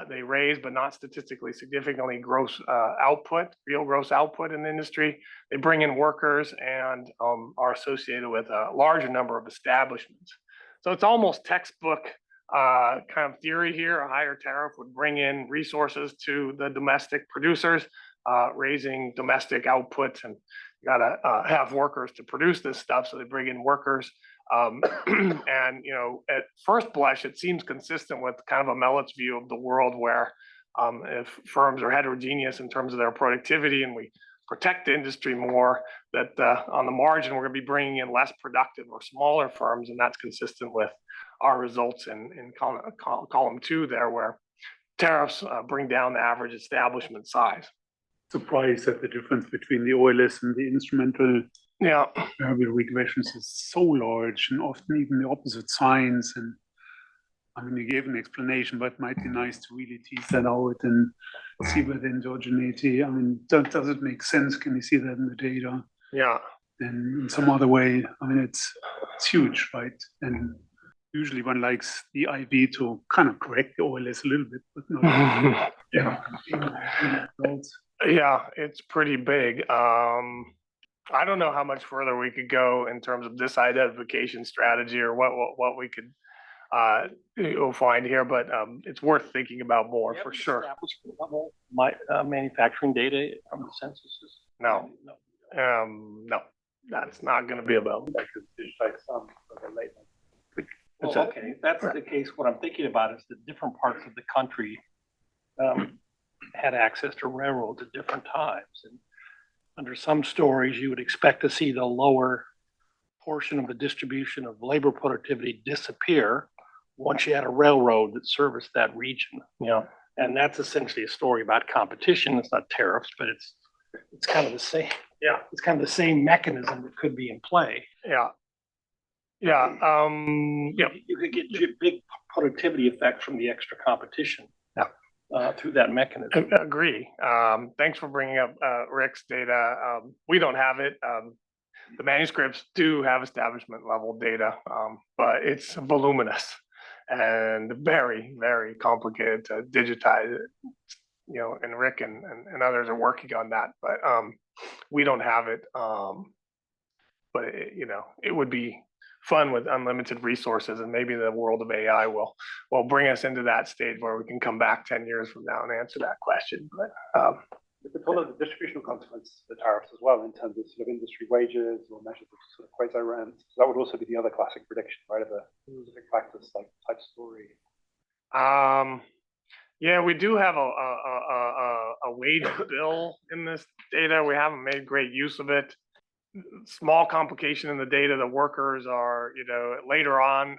They raise, but not statistically significantly, gross output, real gross output in the industry. They bring in workers and are associated with a larger number of establishments. So it's almost textbook kind of theory here. A higher tariff would bring in resources to the domestic producers, raising domestic output, and you gotta have workers to produce this stuff. So they bring in workers. And at first blush, it seems consistent with kind of a Mellett's view of the world, where if firms are heterogeneous in terms of their productivity and we protect the industry more, that on the margin we're going to be bringing in less productive or smaller firms, and that's consistent with our results in column 2 there, where tariffs bring down the average establishment size. Surprised at the difference between the OLS and the instrumental variable regressions is so large, and often even the opposite signs. And I mean, you gave an explanation, but it might be nice to really tease that out and see where the endogeneity, I mean, does it make sense? Can you see that in the data? Yeah. And in some other way, I mean, it's huge, right? And usually one likes the IV to kind of correct the OLS a little bit, but not. Yeah, it's pretty big. I don't know how much further we could go in terms of this identification strategy, or what we could find here, but it's worth thinking about more for sure. Establishment level manufacturing data from the censuses? No, that's not going to be available. Well, okay, if that's the case, what I'm thinking about is the different parts of the country had access to railroads at different times. And under some stories, you would expect to see the lower portion of the distribution of labor productivity disappear once you had a railroad that serviced that region. Yeah. And that's essentially a story about competition. It's not tariffs, but it's kind of the same. Yeah. It's kind of the same mechanism that could be in play. Yeah. Yeah. You could get big productivity effects from the extra competition. Through that mechanism. Agree. Thanks for bringing up Rick's data. We don't have it. The manuscripts do have establishment level data, but it's voluminous and very, very complicated to digitize it. And Rick and others are working on that, but we don't have it. But it would be fun with unlimited resources, and maybe the world of AI will bring us into that stage where we can come back 10 years from now and answer that question. But we could follow the distributional consequences of the tariffs as well, in terms of sort of industry wages or measures of sort of quasi rent. So that would also be the other classic prediction, right, of a specific factors like type story. Yeah, we do have a wage bill in this data. We haven't made great use of it. Small complication in the data. The workers are, later on,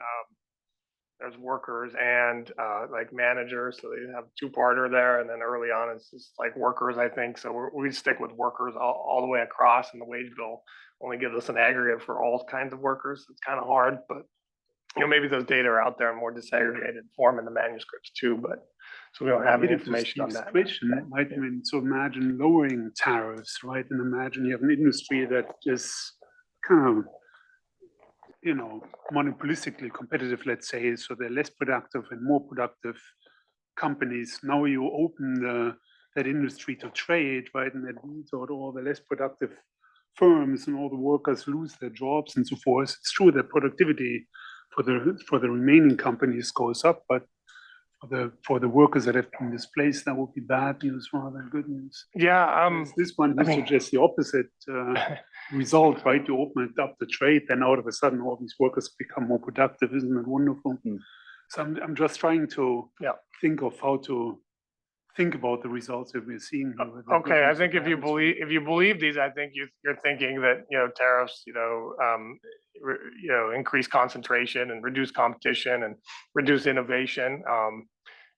there's workers and like managers, so they have two-parter there, and then early on it's just like workers, I think. So we stick with workers all the way across, and the wage bill only gives us an aggregate for all kinds of workers. It's kind of hard, but maybe those data are out there in more disaggregated form in the manuscripts too, but so we don't have any information on that. Question, right? I mean, so imagine lowering tariffs, right? And imagine you have an industry that is kind of, monopolistically competitive, let's say, so they're less productive and more productive companies. Now you open that industry to trade, right? And that weeds out all the less productive firms, and all the workers lose their jobs and so forth. It's true that productivity for the remaining companies goes up, but for the workers that have been displaced, that would be bad news rather than good news. Yeah. This one suggests the opposite result, right? You open it up to trade, then out of a sudden all these workers become more productive. Isn't that wonderful? So I'm just trying to think of how to think about the results that we're seeing here. Okay, I think if you believe these, I think you're thinking that tariffs, increase concentration and reduce competition and reduce innovation,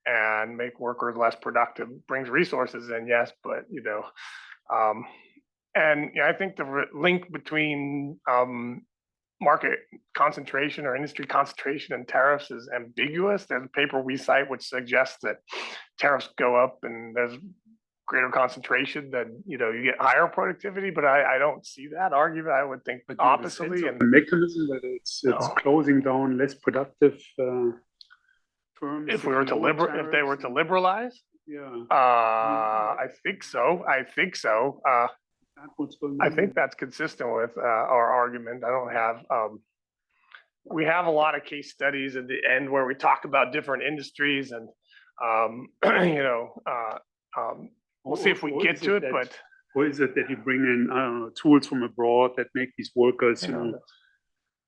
and make workers less productive, brings resources in, yes, but And I think the link between market concentration or industry concentration and tariffs is ambiguous. There's a paper we cite which suggests that tariffs go up and there's greater concentration, then you get higher productivity. But I don't see that argument. I would think oppositely. And the mechanism that it's closing down less productive firms. If they were to liberalize, yeah, I think so. I think that's consistent with our argument. I don't have. We have a lot of case studies at the end where we talk about different industries, and we'll see if we get to it. But or is it that you bring in tools from abroad that make these workers,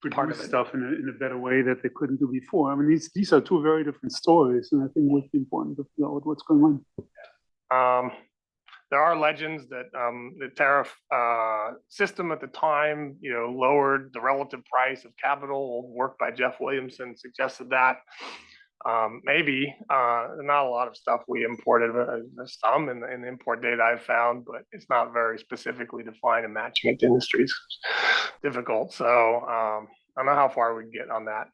produce stuff in a better way that they couldn't do before? I mean, these are two very different stories, and I think it's important to figure out what's going on. There are legends that the tariff system at the time, lowered the relative price of capital. Old work by Jeff Williamson suggested that. Maybe not a lot of stuff we imported. There's some in the import data I've found, but it's not very specifically defined and matching it to industries. Difficult. So I don't know how far we can get on that.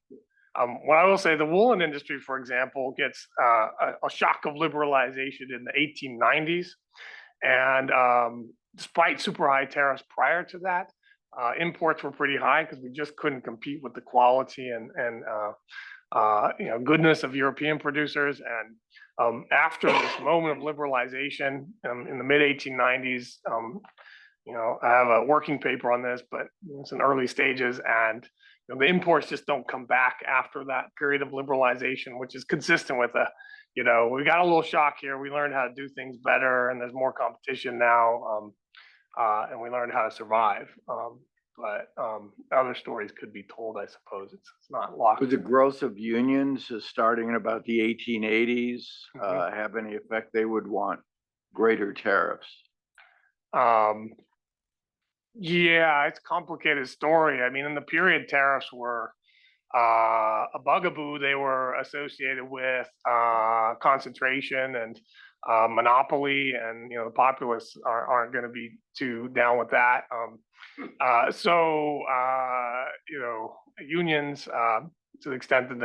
What I will say, the woolen industry, for example, gets a shock of liberalization in the 1890s. And despite super high tariffs prior to that, imports were pretty high because we just couldn't compete with the quality and goodness of European producers. And after this moment of liberalization in the mid 1890s, I have a working paper on this, but it's in early stages, and the imports just don't come back after that period of liberalization, which is consistent with we got a little shock here. We learned how to do things better, and there's more competition now, and we learned how to survive. But other stories could be told, I suppose. It's not locked. Would the growth of unions starting in about the 1880s have any effect? They would want greater tariffs. Yeah, it's a complicated story. I mean, in the period, tariffs were a bugaboo. They were associated with concentration and monopoly, and the populace aren't going to be too down with that. Unions, to the extent that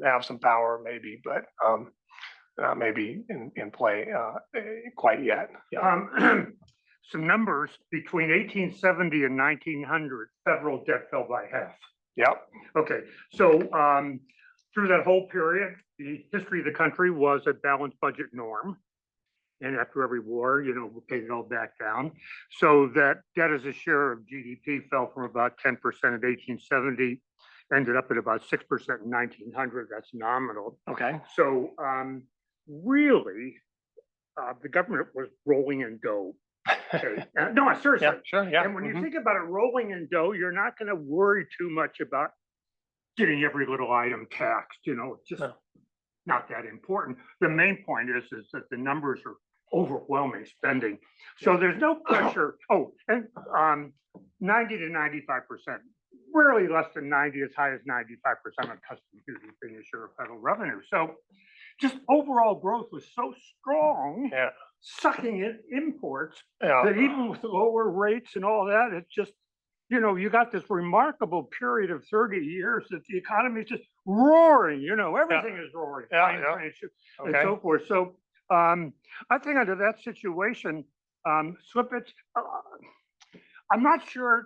they have some power, maybe, but not maybe in play quite yet. Yeah. Some numbers between 1870 and 1900, federal debt fell by half. Yep. Okay, so through that whole period, the history of the country was a balanced budget norm. And after every war, we paid it all back down. So that debt as a share of GDP fell from about 10% in 1870, ended up at about 6% in 1900. That's nominal. Okay. So really, the government was rolling in dough. Okay. No, seriously. Yeah, sure. Yeah. And when you think about it, rolling in dough, you're not going to worry too much about getting every little item taxed. It's just not that important. The main point is that the numbers are overwhelming spending. So there's no pressure. Oh, and 90 to 95%, rarely less than 90, as high as 95% on custom duty being a share of federal revenue. So just overall growth was so strong. Yeah. Sucking in imports that even with lower rates and all that, it's just, you got this remarkable period of 30 years that the economy is just roaring, everything is roaring. And so forth. So I think under that situation, slippage, I'm not sure,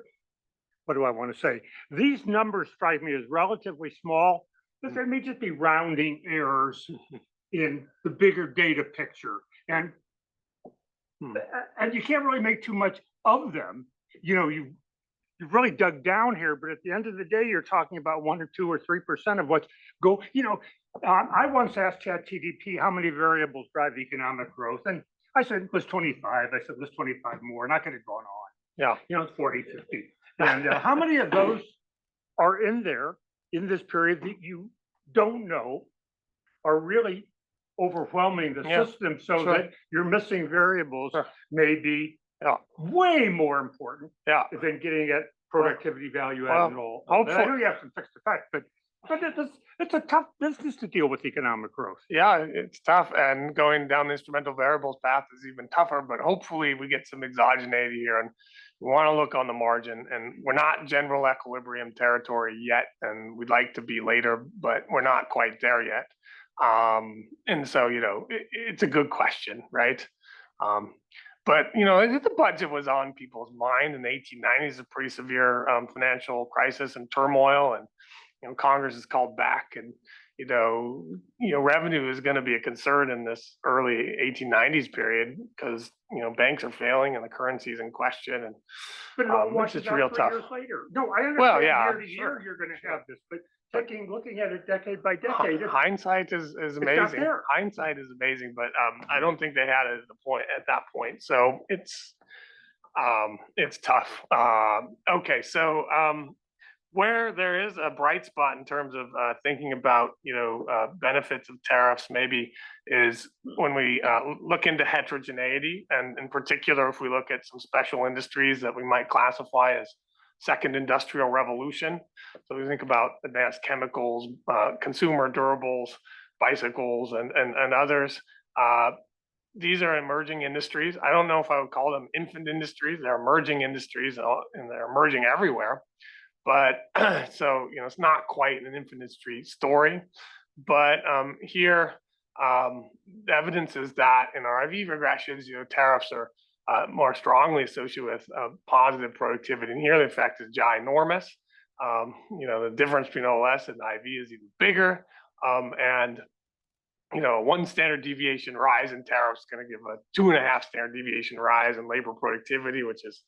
what do I want to say? These numbers strike me as relatively small, but there may just be rounding errors in the bigger data picture. And you can't really make too much of them. You've really dug down here, but at the end of the day, you're talking about 1 or 2 or 3% of what's I once asked ChatGPT how many variables drive economic growth, and I said it was 25. I said let's 25 more, and I could have gone on. Yeah, 40, 50. And how many of those are in there in this period that you don't know are really overwhelming the system, so that you're missing variables may be way more important than getting at productivity value add and all. I know you have some fixed effect, but But it's a tough business to deal with economic growth. Yeah, it's tough, and going down the instrumental variables path is even tougher, but hopefully we get some exogeneity here, and we want to look on the margin, and we're not general equilibrium territory yet, and we'd like to be later, but we're not quite there yet. And so, it's a good question, right? But, the budget was on people's mind in the 1890s, a pretty severe financial crisis and turmoil, and Congress is called back, and revenue is going to be a concern in this early 1890s period because banks are failing and the currency is in question, and But it's just real tough. Years later. No, I understand Well, yeah, year to year you're going to have this, but looking at it decade by decade. Hindsight is amazing. Hindsight is amazing, but I don't think they had it at that point. So it's tough. Okay, so where there is a bright spot in terms of thinking about benefits of tariffs maybe is when we look into heterogeneity, and in particular if we look at some special industries that we might classify as second industrial revolution. So we think about advanced chemicals, consumer durables, bicycles, and others. These are emerging industries. I don't know if I would call them infant industries. They're emerging industries, and they're emerging everywhere. But so, it's not quite an infant industry story. But here, the evidence is that in our IV regressions, tariffs are more strongly associated with positive productivity. And here the effect is ginormous. The difference between OS and IV is even bigger. And 1 standard deviation rise in tariffs is going to give a 2.5 standard deviation rise in labor productivity, which is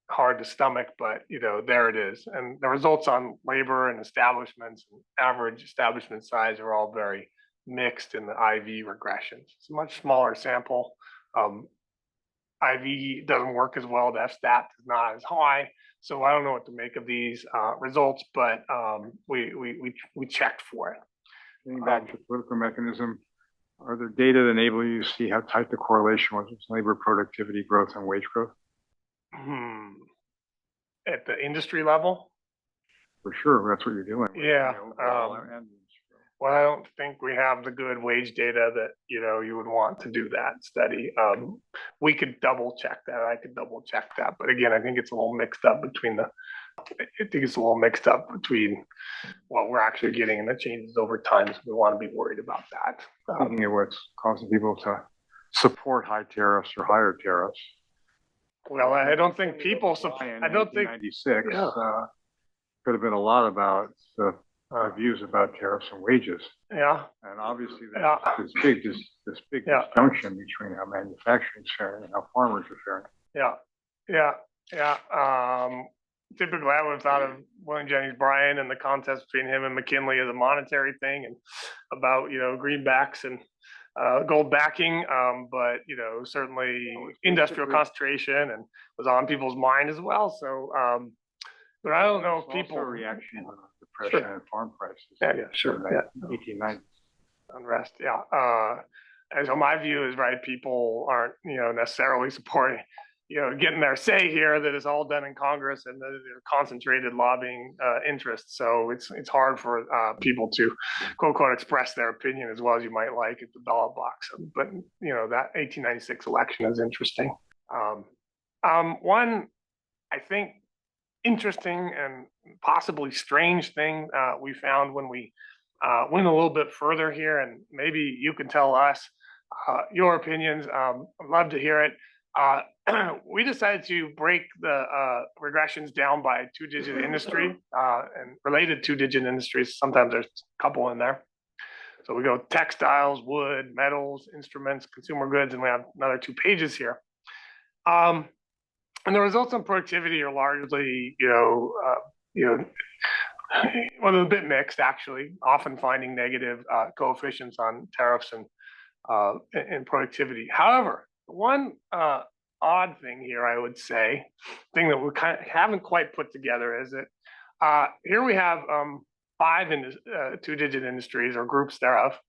hard to stomach, but there it is. And the results on labor and establishments and average establishment size are all very mixed in the IV regressions. It's a much smaller sample. IV doesn't work as well. The F-stat is not as high. So I don't know what to make of these results, but we checked for it. Getting back to political mechanism, are there data that enable you to see how tight the correlation was with labor productivity growth and wage growth? At the industry level? For sure, that's what you're doing. Yeah. Well, I don't think we have the good wage data that you would want to do that study. We could double check that. I could double check that, but again, I think it's a little mixed up between what we're actually getting and the changes over time. So we want to be worried about that. Thinking of what's causing people to support high tariffs or higher tariffs. Well, I don't think people support. I don't think 96 could have been a lot about the views about tariffs and wages. Yeah. And obviously this big disjunction between how manufacturing is faring and how farmers are faring. Yeah. Typically, I would have thought of William Jennings Bryan and the contest between him and McKinley as a monetary thing, and about greenbacks and gold backing, but certainly industrial concentration and was on people's mind as well. So, but I don't know if people reaction to depression and farm prices. Yeah, sure. 1890s unrest. And so my view is people aren't necessarily supporting getting their say here, that it's all done in Congress and they're concentrated lobbying interests. So it's hard for people to quote unquote express their opinion as well as you might like at the ballot box. But that 1896 election is interesting. One, I think, interesting and possibly strange thing we found when we went a little bit further here, and maybe you can tell us your opinions. I'd love to hear it. We decided to break the regressions down by 2-digit industry and related 2-digit industries. Sometimes there's a couple in there. So we go textiles, wood, metals, instruments, consumer goods, and we have another 2 pages here. And the results on productivity are largely, well, a bit mixed actually, often finding negative coefficients on tariffs and productivity. However, one odd thing here, I would say, thing that we haven't quite put together is that here we have 5 2-digit industries or groups thereof,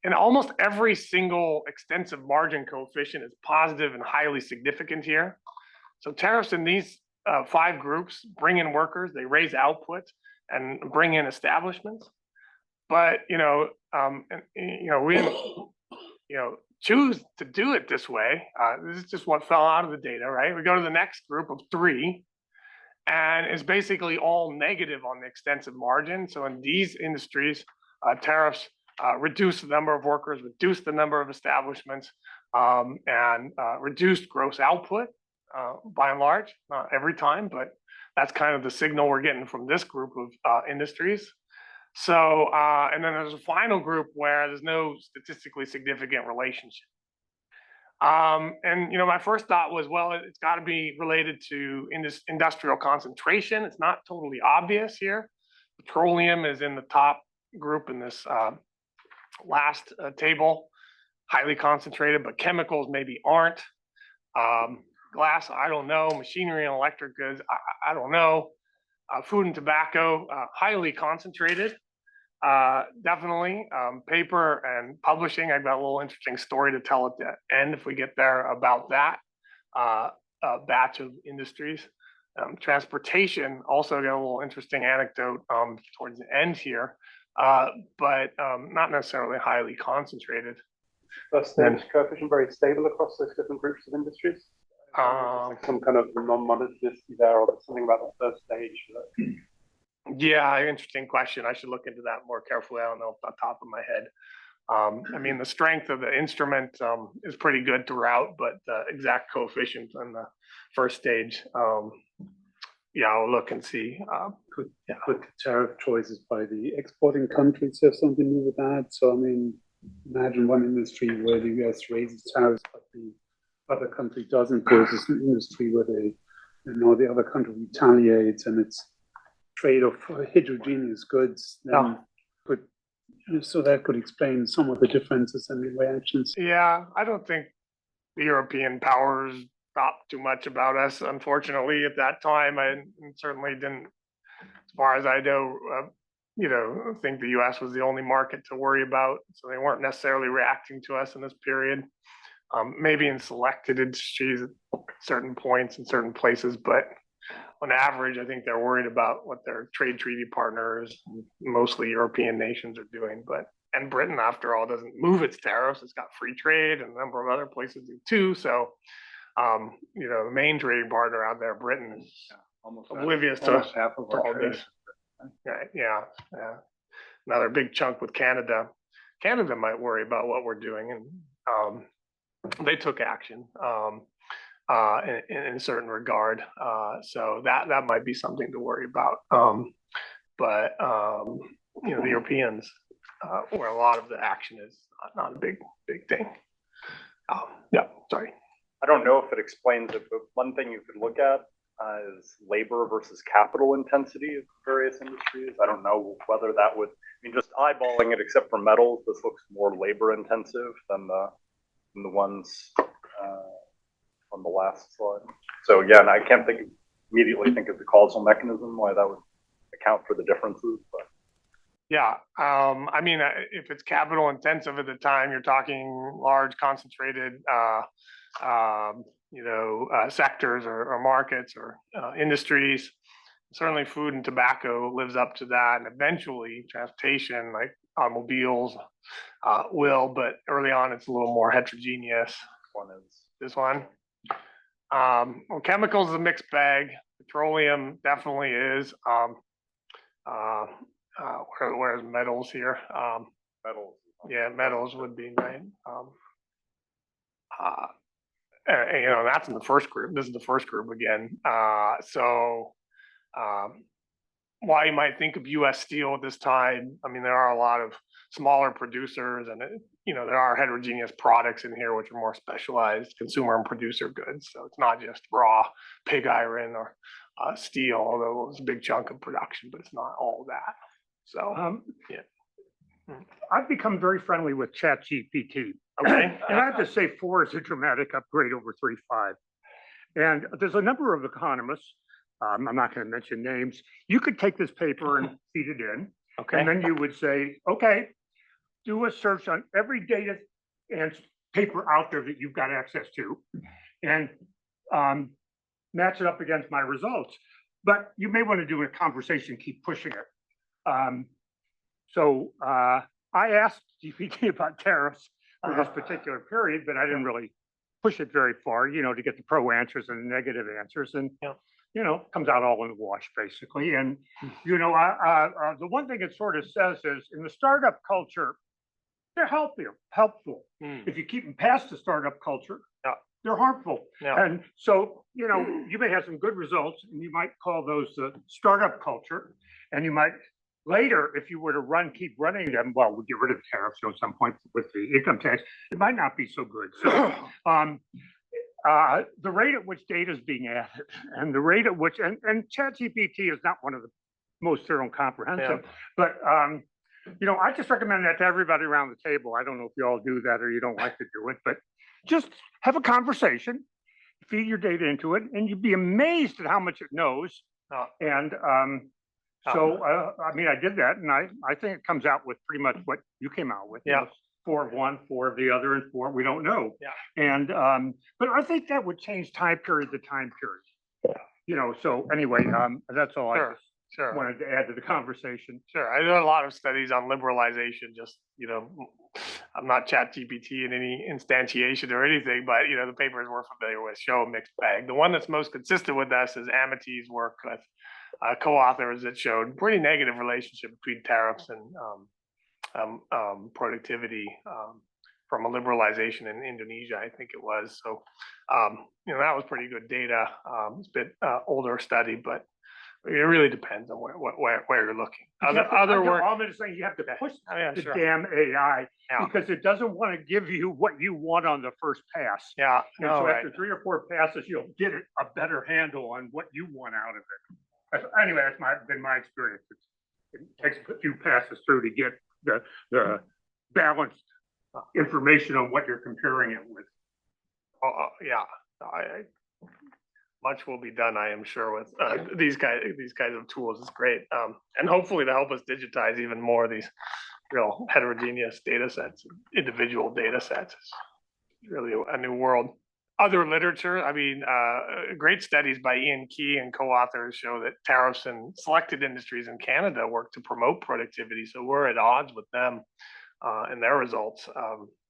and almost every single extensive margin coefficient is positive and highly significant here. So tariffs in these 5 groups bring in workers, they raise output, and bring in establishments. But, we didn't, choose to do it this way. This is just what fell out of the data, right? We go to the next group of 3, and it's basically all negative on the extensive margin. So in these industries, tariffs reduced the number of workers, reduced the number of establishments, and reduced gross output by and large, not every time, but that's kind of the signal we're getting from this group of industries. So, and then there's a final group where there's no statistically significant relationship. And my first thought was, well, it's got to be related to industrial concentration. It's not totally obvious here. Petroleum is in the top group in this last table, highly concentrated, but chemicals maybe aren't. Glass, I don't know. Machinery and electric goods, I don't know. Food and tobacco, highly concentrated. Definitely. Paper and publishing, I've got a little interesting story to tell at the end if we get there about that batch of industries. Transportation, also got a little interesting anecdote towards the end here, but not necessarily highly concentrated. That's the coefficient very stable across those different groups of industries? Like some kind of non-monotonicity there, or something about the first stage? Yeah, interesting question. I should look into that more carefully. I don't know off the top of my head. I mean, the strength of the instrument is pretty good throughout, but the exact coefficient on the first stage, I'll look and see. Could the tariff choices by the exporting countries have something to do with that? So, I mean, imagine one industry where the US raises tariffs, but the other country doesn't, versus an industry where the other country retaliates, and it's trade of heterogeneous goods. So that could explain some of the differences in the reactions. Yeah, I don't think the European powers thought too much about us, unfortunately, at that time. I certainly didn't, as far as I know, think the US was the only market to worry about. So they weren't necessarily reacting to us in this period. Maybe in selected industries at certain points in certain places, but on average, I think they're worried about what their trade treaty partners, mostly European nations, are doing. And Britain, after all, doesn't move its tariffs. It's got free trade, and a number of other places do too. So, the main trading partner out there, Britain, is oblivious to half of our all trade. this. Right? Yeah. Another big chunk with Canada. Canada might worry about what we're doing, and they took action in a certain regard. So that might be something to worry about. But the Europeans, where a lot of the action is not a big thing. Sorry. I don't know if it explains it, but one thing you could look at is labor versus capital intensity of various industries. I don't know whether that would, just eyeballing it, except for metals, this looks more labor intensive than the ones on the last slide. So yeah, and I can't immediately think of the causal mechanism why that would account for the differences, but. Yeah, if it's capital intensive at the time, you're talking large concentrated, sectors or markets or industries. Certainly food and tobacco lives up to that, and eventually transportation, like automobiles, will, but early on it's a little more heterogeneous. This one. Well, chemicals is a mixed bag. Petroleum definitely is. Where's metals here? Metals. Yeah, metals would be right. That's in the first group. This is the first group again. Why you might think of U.S. Steel at this time? There are a lot of smaller producers, and there are heterogeneous products in here which are more specialized consumer and producer goods. So it's not just raw pig iron or steel, although it's a big chunk of production, but it's not all that. So I've become very friendly with ChatGPT. Okay. And I have to say 4 is a dramatic upgrade over 3.5. And there's a number of economists, I'm not going to mention names. You could take this paper and feed it in. Okay. And then you would say, okay, do a search on every data and paper out there that you've got access to, and match it up against my results. But you may want to do a conversation, keep pushing it. I asked GPT about tariffs for this particular period, but I didn't really push it very far, to get the pro answers and the negative answers. And, comes out all in the wash, basically. And, the one thing it sort of says is in the startup culture, they're helpful. If you keep them past the startup culture, they're harmful. And so, you may have some good results and you might call those the startup culture. And you might later, if you were to keep running them, well, we'll get rid of the tariffs at some point with the income tax, it might not be so good. So the rate at which data is being added and the rate at which, and ChatGPT is not one of the most thorough and comprehensive, but I just recommend that to everybody around the table. I don't know if you all do that or you don't like to do it, but just have a conversation, feed your data into it, and you'd be amazed at how much it knows. And I did that, and I think it comes out with pretty much what you came out with. 4 of one, 4 of the other, and 4 we don't know. And but I think that would change time period to time period. So anyway, that's all I just wanted to add to the conversation. Sure, I did a lot of studies on liberalization. Just I'm not ChatGPT in any instantiation or anything, but the papers we're familiar with show a mixed bag. The one that's most consistent with us is Amity's work with co-authors that showed pretty negative relationship between tariffs and productivity from a liberalization in Indonesia, I think it was. So, that was pretty good data. It's a bit older study, but it really depends on where you're looking. Other work. I'm just saying you have to push the damn AI because it doesn't want to give you what you want on the first pass. After 3 or 4 passes, you'll get a better handle on what you want out of it. Anyway, that's been my experience. It takes a few passes through to get the balanced information on what you're comparing it with. Much will be done, I am sure, with these kinds of tools. It's great, and hopefully to help us digitize even more of these real heterogeneous data sets, individual data sets. It's really a new world. Other literature, great studies by Ian Key and co-authors show that tariffs in selected industries in Canada work to promote productivity. So we're at odds with them and their results.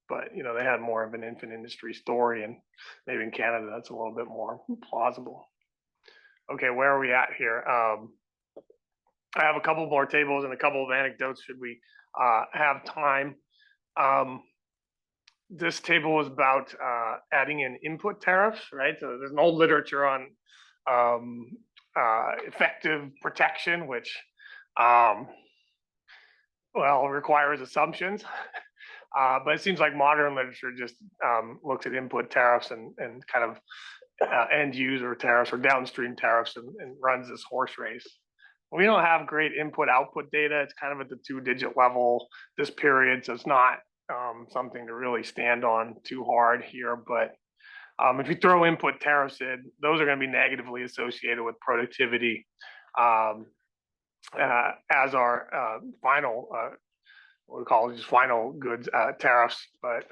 But they had more of an infant industry story, and maybe in Canada that's a little bit more plausible. Okay, where are we at here? I have a couple more tables and a couple of anecdotes should we have time. This table is about adding in input tariffs, right? So there's an old literature on effective protection, which requires assumptions. But it seems like modern literature just looks at input tariffs and kind of end user tariffs or downstream tariffs and runs this horse race. We don't have great input output data. It's kind of at the 2-digit level this period, so it's not something to really stand on too hard here. But if you throw input tariffs in, those are going to be negatively associated with productivity, as our final what we call just final goods tariffs. But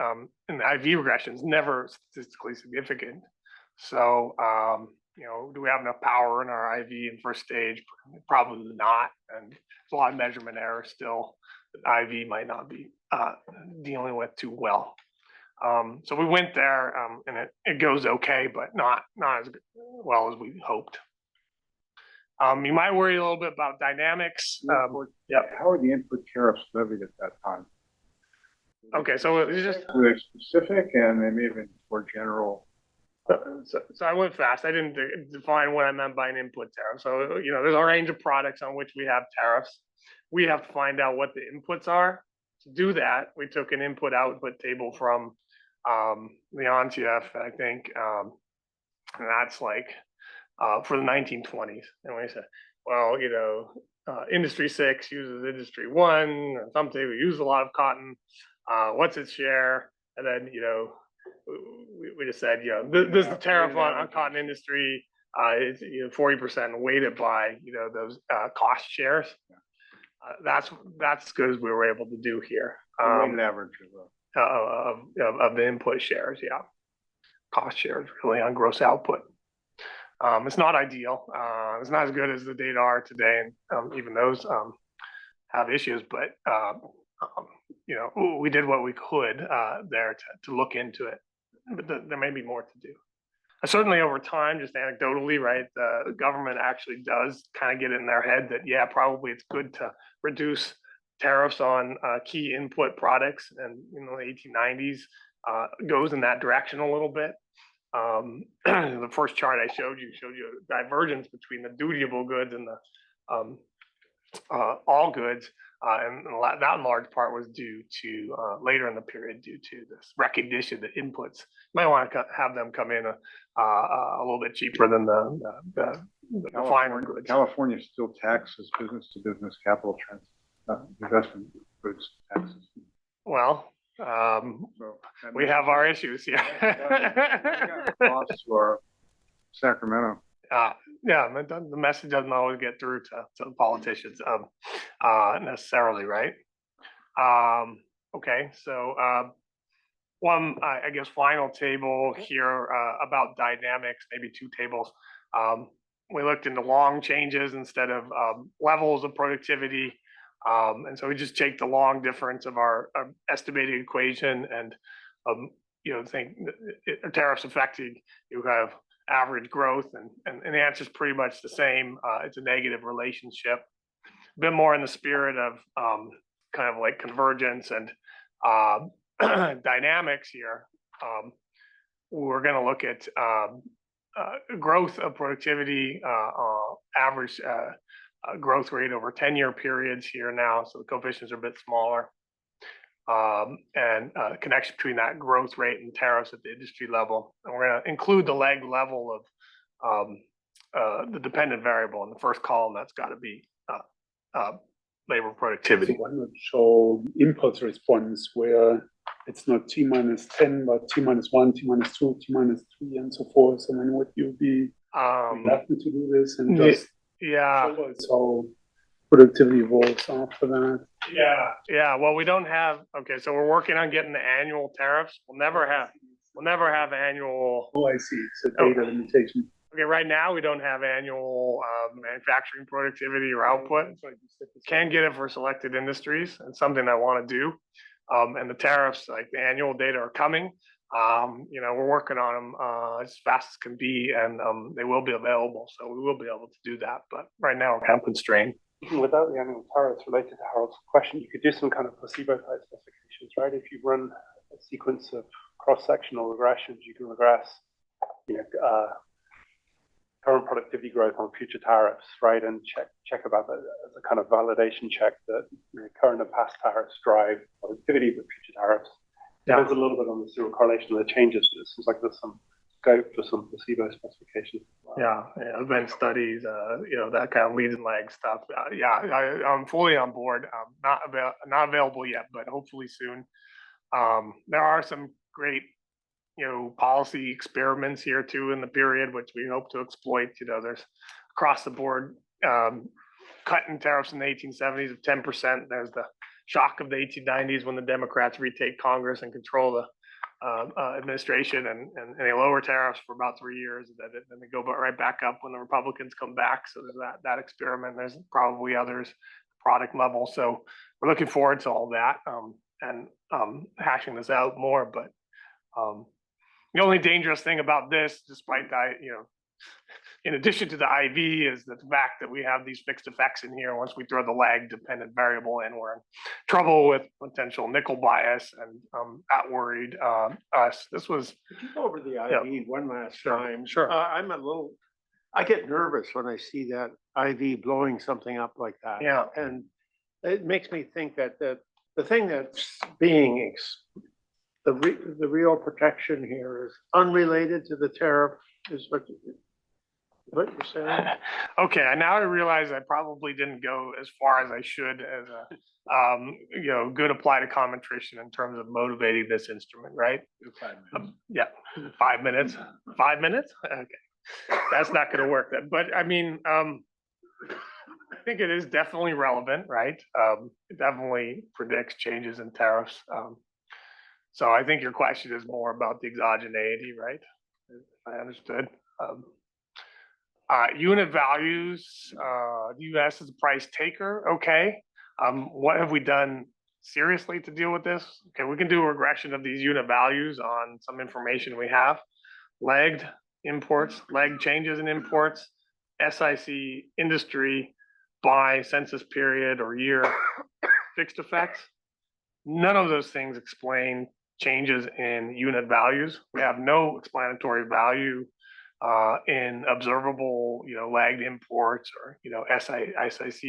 in the IV regression is never statistically significant. So do we have enough power in our IV in first stage? Probably not, and there's a lot of measurement error still that IV might not be dealing with too well. So we went there, and it goes okay, but not as well as we hoped. You might worry a little bit about dynamics. How are the input tariffs levied at that time? Okay, so it's just were they specific, and they may have been more general. So I went fast. I didn't define what I meant by an input tariff. So, there's a range of products on which we have tariffs. We have to find out what the inputs are. To do that, we took an input-output table from Leontiev, I think, and that's like for the 1920s. And we said, well, industry 6 uses industry 1, or something. We use a lot of cotton. What's its share? And then, we just said, this is the tariff on cotton industry. It's 40% weighted by those cost shares. That's as good as we were able to do here. Weighted average of the input shares, cost shares really on gross output. It's not ideal. It's not as good as the data are today, and even those have issues, but you know, we did what we could there to look into it, but there may be more to do. Certainly over time, just anecdotally, right, the government actually does kind of get in their head that, yeah, probably it's good to reduce tariffs on key input products, and in the 1890s goes in that direction a little bit. The first chart I showed you a divergence between the dutiable goods and the all goods, and that in large part was due to later in the period due to this recognition that inputs might want to have them come in a little bit cheaper than the finer goods. California still taxes business-to-business capital investment goods taxes. Well, we have our issues here. Costs for Sacramento. Yeah, the message doesn't always get through to the politicians necessarily, right? Okay, so one, I guess, final table here about dynamics, maybe two tables. We looked into long changes instead of levels of productivity. And so we just take the long difference of our estimated equation and, you know, think tariffs affecting, you have average growth, and the answer is pretty much the same. It's a negative relationship, a bit more in the spirit of kind of like convergence and dynamics here. We're going to look at growth of productivity, average growth rate over 10-year periods here now, so the coefficients are a bit smaller, and connection between that growth rate and tariffs at the industry level. And we're going to include the leg level of the dependent variable in the first column. That's got to be labor productivity. So why not show impulse response where it's not T minus 10, but T minus 1, T minus 2, T minus 3, and so forth? I mean, would you be happy to do this and just show us how productivity evolves after that? Yeah. Well, we don't have. Okay, so we're working on getting the annual tariffs. We'll never have annual. Oh, I see. So data limitation. Okay, right now we don't have annual manufacturing productivity or output. Can get it for selected industries, and something I want to do. And the tariffs, like the annual data, are coming. You know, we're working on them as fast as can be, and they will be available. So we will be able to do that. But right now we're kind of constrained. Even without the annual tariffs, related to Harold's question, you could do some kind of placebo type specifications, right? If you run a sequence of cross-sectional regressions, you can regress, you know, current productivity growth on future tariffs, right? And check about that as a kind of validation check that, you know, current and past tariffs drive productivity, but future tariffs. Depends a little bit on the zero correlation of the changes. It seems like there's some scope for some placebo specifications. Yeah, event studies, you know, that kind of lead and lag stuff. I'm fully on board. Not available yet, but hopefully soon. There are some great, you know, policy experiments here too in the period, which we hope to exploit. You know, there's across the board cut in tariffs in the 1870s of 10%. There's the shock of the 1890s when the Democrats retake Congress and control the administration, and they lower tariffs for about 3 years, and then they go right back up when the Republicans come back. So there's that experiment. There's probably others, product level. So we're looking forward to all that and hashing this out more. But the only dangerous thing about this, despite that, you know, in addition to the IV, is the fact that we have these fixed effects in here. Once we throw the lag dependent variable in, we're in trouble with potential nickel bias, and that worried us. This was. Could you go over the IV one last time? Sure. I get nervous when I see that IV blowing something up like that. Yeah. And it makes me think that the thing that's being the real protection here is unrelated to the tariff, is what you're saying? Okay, now I realize I probably didn't go as far as I should as a you know, good applied econometrician in terms of motivating this instrument, right? 5 minutes. Yeah, 5 minutes. 5 minutes? Okay, that's not going to work then. But I mean, I think it is definitely relevant, right? It definitely predicts changes in tariffs. So I think your question is more about the exogeneity, right? I understood. Unit values, the U.S. is a price taker. Okay. What have we done seriously to deal with this? Okay, we can do a regression of these unit values on some information we have. Lagged imports, lagged changes in imports, SIC industry by census period or year fixed effects. None of those things explain changes in unit values. We have no explanatory value in observable, lagged imports or, SIC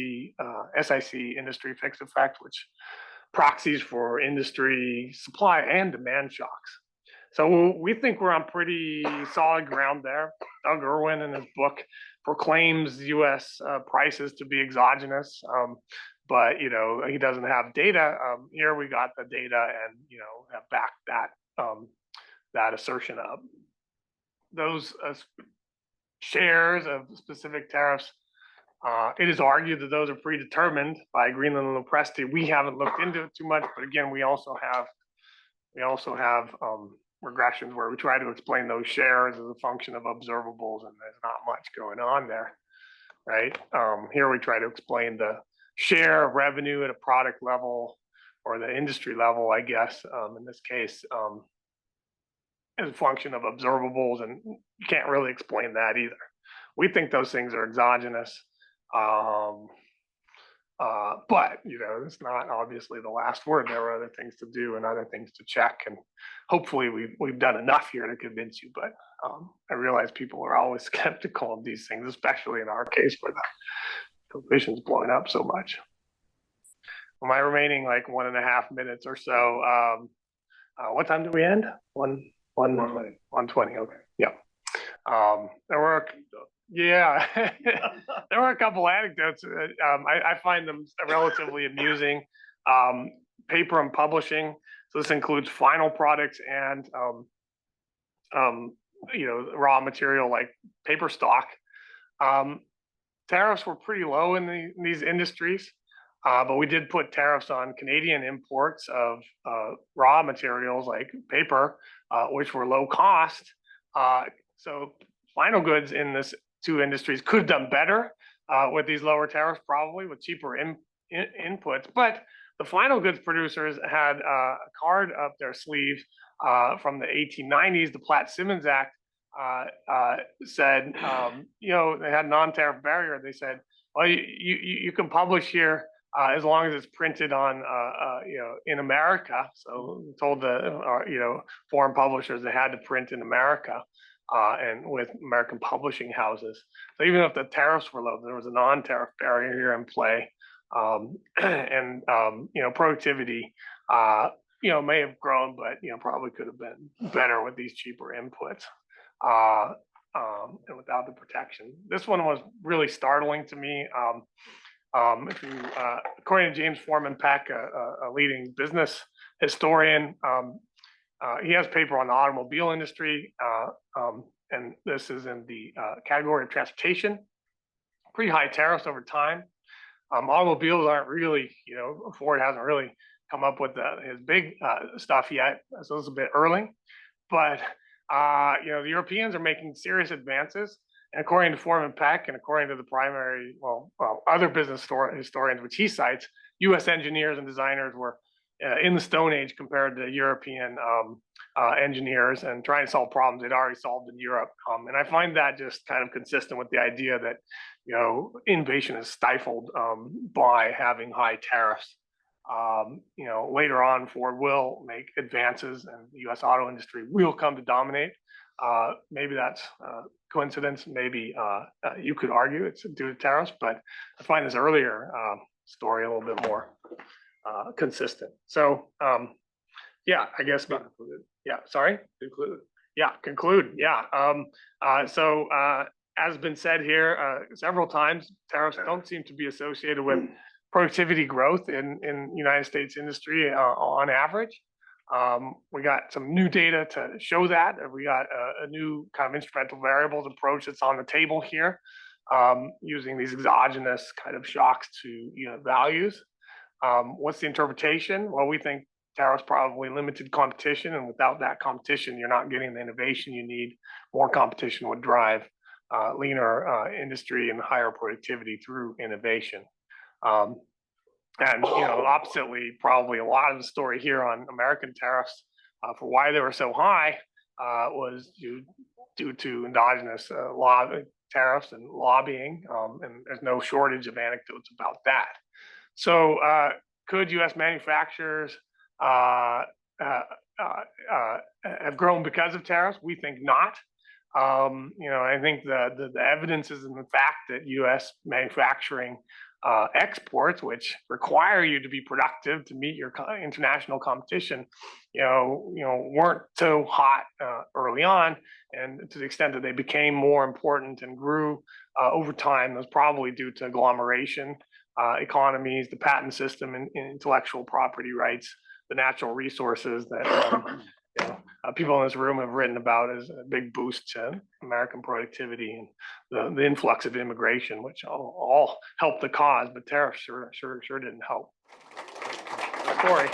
industry fixed effect, which proxies for industry supply and demand shocks. So we think we're on pretty solid ground there. Doug Irwin in his book proclaims U.S. Prices to be exogenous, but he doesn't have data. Here we got the data and have backed that assertion up. Those shares of specific tariffs, it is argued that those are predetermined by Greenland and Lopresti. We haven't looked into it too much, but again, we also have regressions where we try to explain those shares as a function of observables, and there's not much going on there, right? Here we try to explain the share of revenue at a product level or the industry level, I guess, in this case, as a function of observables, and you can't really explain that either. We think those things are exogenous, but it's not obviously the last word. There are other things to do and other things to check, and hopefully we've done enough here to convince you. But I realize people are always skeptical of these things, especially in our case where the television's blowing up so much. Am I remaining like 1.5 minutes or so? What time do we end? 1:20. Okay. Yeah. There were a couple anecdotes. I find them relatively amusing. Paper and publishing. So this includes final products and raw material like paper stock. Tariffs were pretty low in these industries, but we did put tariffs on Canadian imports of raw materials like paper, which were low cost. So final goods in this two industries could have done better with these lower tariffs, probably with cheaper inputs. But the final goods producers had a card up their sleeve from the 1890s. The Platt-Simmons Act said, they had non-tariff barrier. They said, well, you can publish here as long as it's printed on, in America. So we told the, foreign publishers they had to print in America. And with American publishing houses. So even if the tariffs were low, there was a non-tariff barrier here in play. Productivity, may have grown, but, probably could have been better with these cheaper inputs and without the protection. This one was really startling to me. According to James Foreman Peck, a leading business historian, he has paper on the automobile industry, and this is in the category of transportation. Pretty high tariffs over time. Automobiles aren't really, Ford hasn't really come up with his big stuff yet, so it's a bit early. But the Europeans are making serious advances. And according to Foreman Peck, and according to the primary, other business historians which he cites, U.S. engineers and designers were in the Stone Age compared to European engineers and trying to solve problems they'd already solved in Europe. And I find that just kind of consistent with the idea that, innovation is stifled by having high tariffs. Later on, Ford will make advances and the U.S. auto industry will come to dominate. Maybe that's coincidence. Maybe you could argue it's due to tariffs, but I find this earlier story a little bit more consistent. So, I guess. Conclude. As been said here several times, tariffs don't seem to be associated with productivity growth in United States industry on average. We got some new data to show that. We got a new kind of instrumental variables approach that's on the table here, using these exogenous kind of shocks to unit values. What's the interpretation? Well, we think tariffs probably limited competition, and without that competition, you're not getting the innovation you need. More competition would drive leaner industry and higher productivity through innovation. And, oppositely, probably a lot of the story here on American tariffs for why they were so high was due to endogenous tariffs and lobbying, and there's no shortage of anecdotes about that. So could U.S. manufacturers have grown because of tariffs? We think not. I think the evidence is in the fact that U.S. manufacturing exports, which require you to be productive to meet your international competition, weren't so hot early on, and to the extent that they became more important and grew over time, was probably due to agglomeration economies, the patent system, and intellectual property rights, the natural resources that people in this room have written about as a big boost to American productivity, and the influx of immigration, which all helped the cause, but tariffs sure didn't help. Story.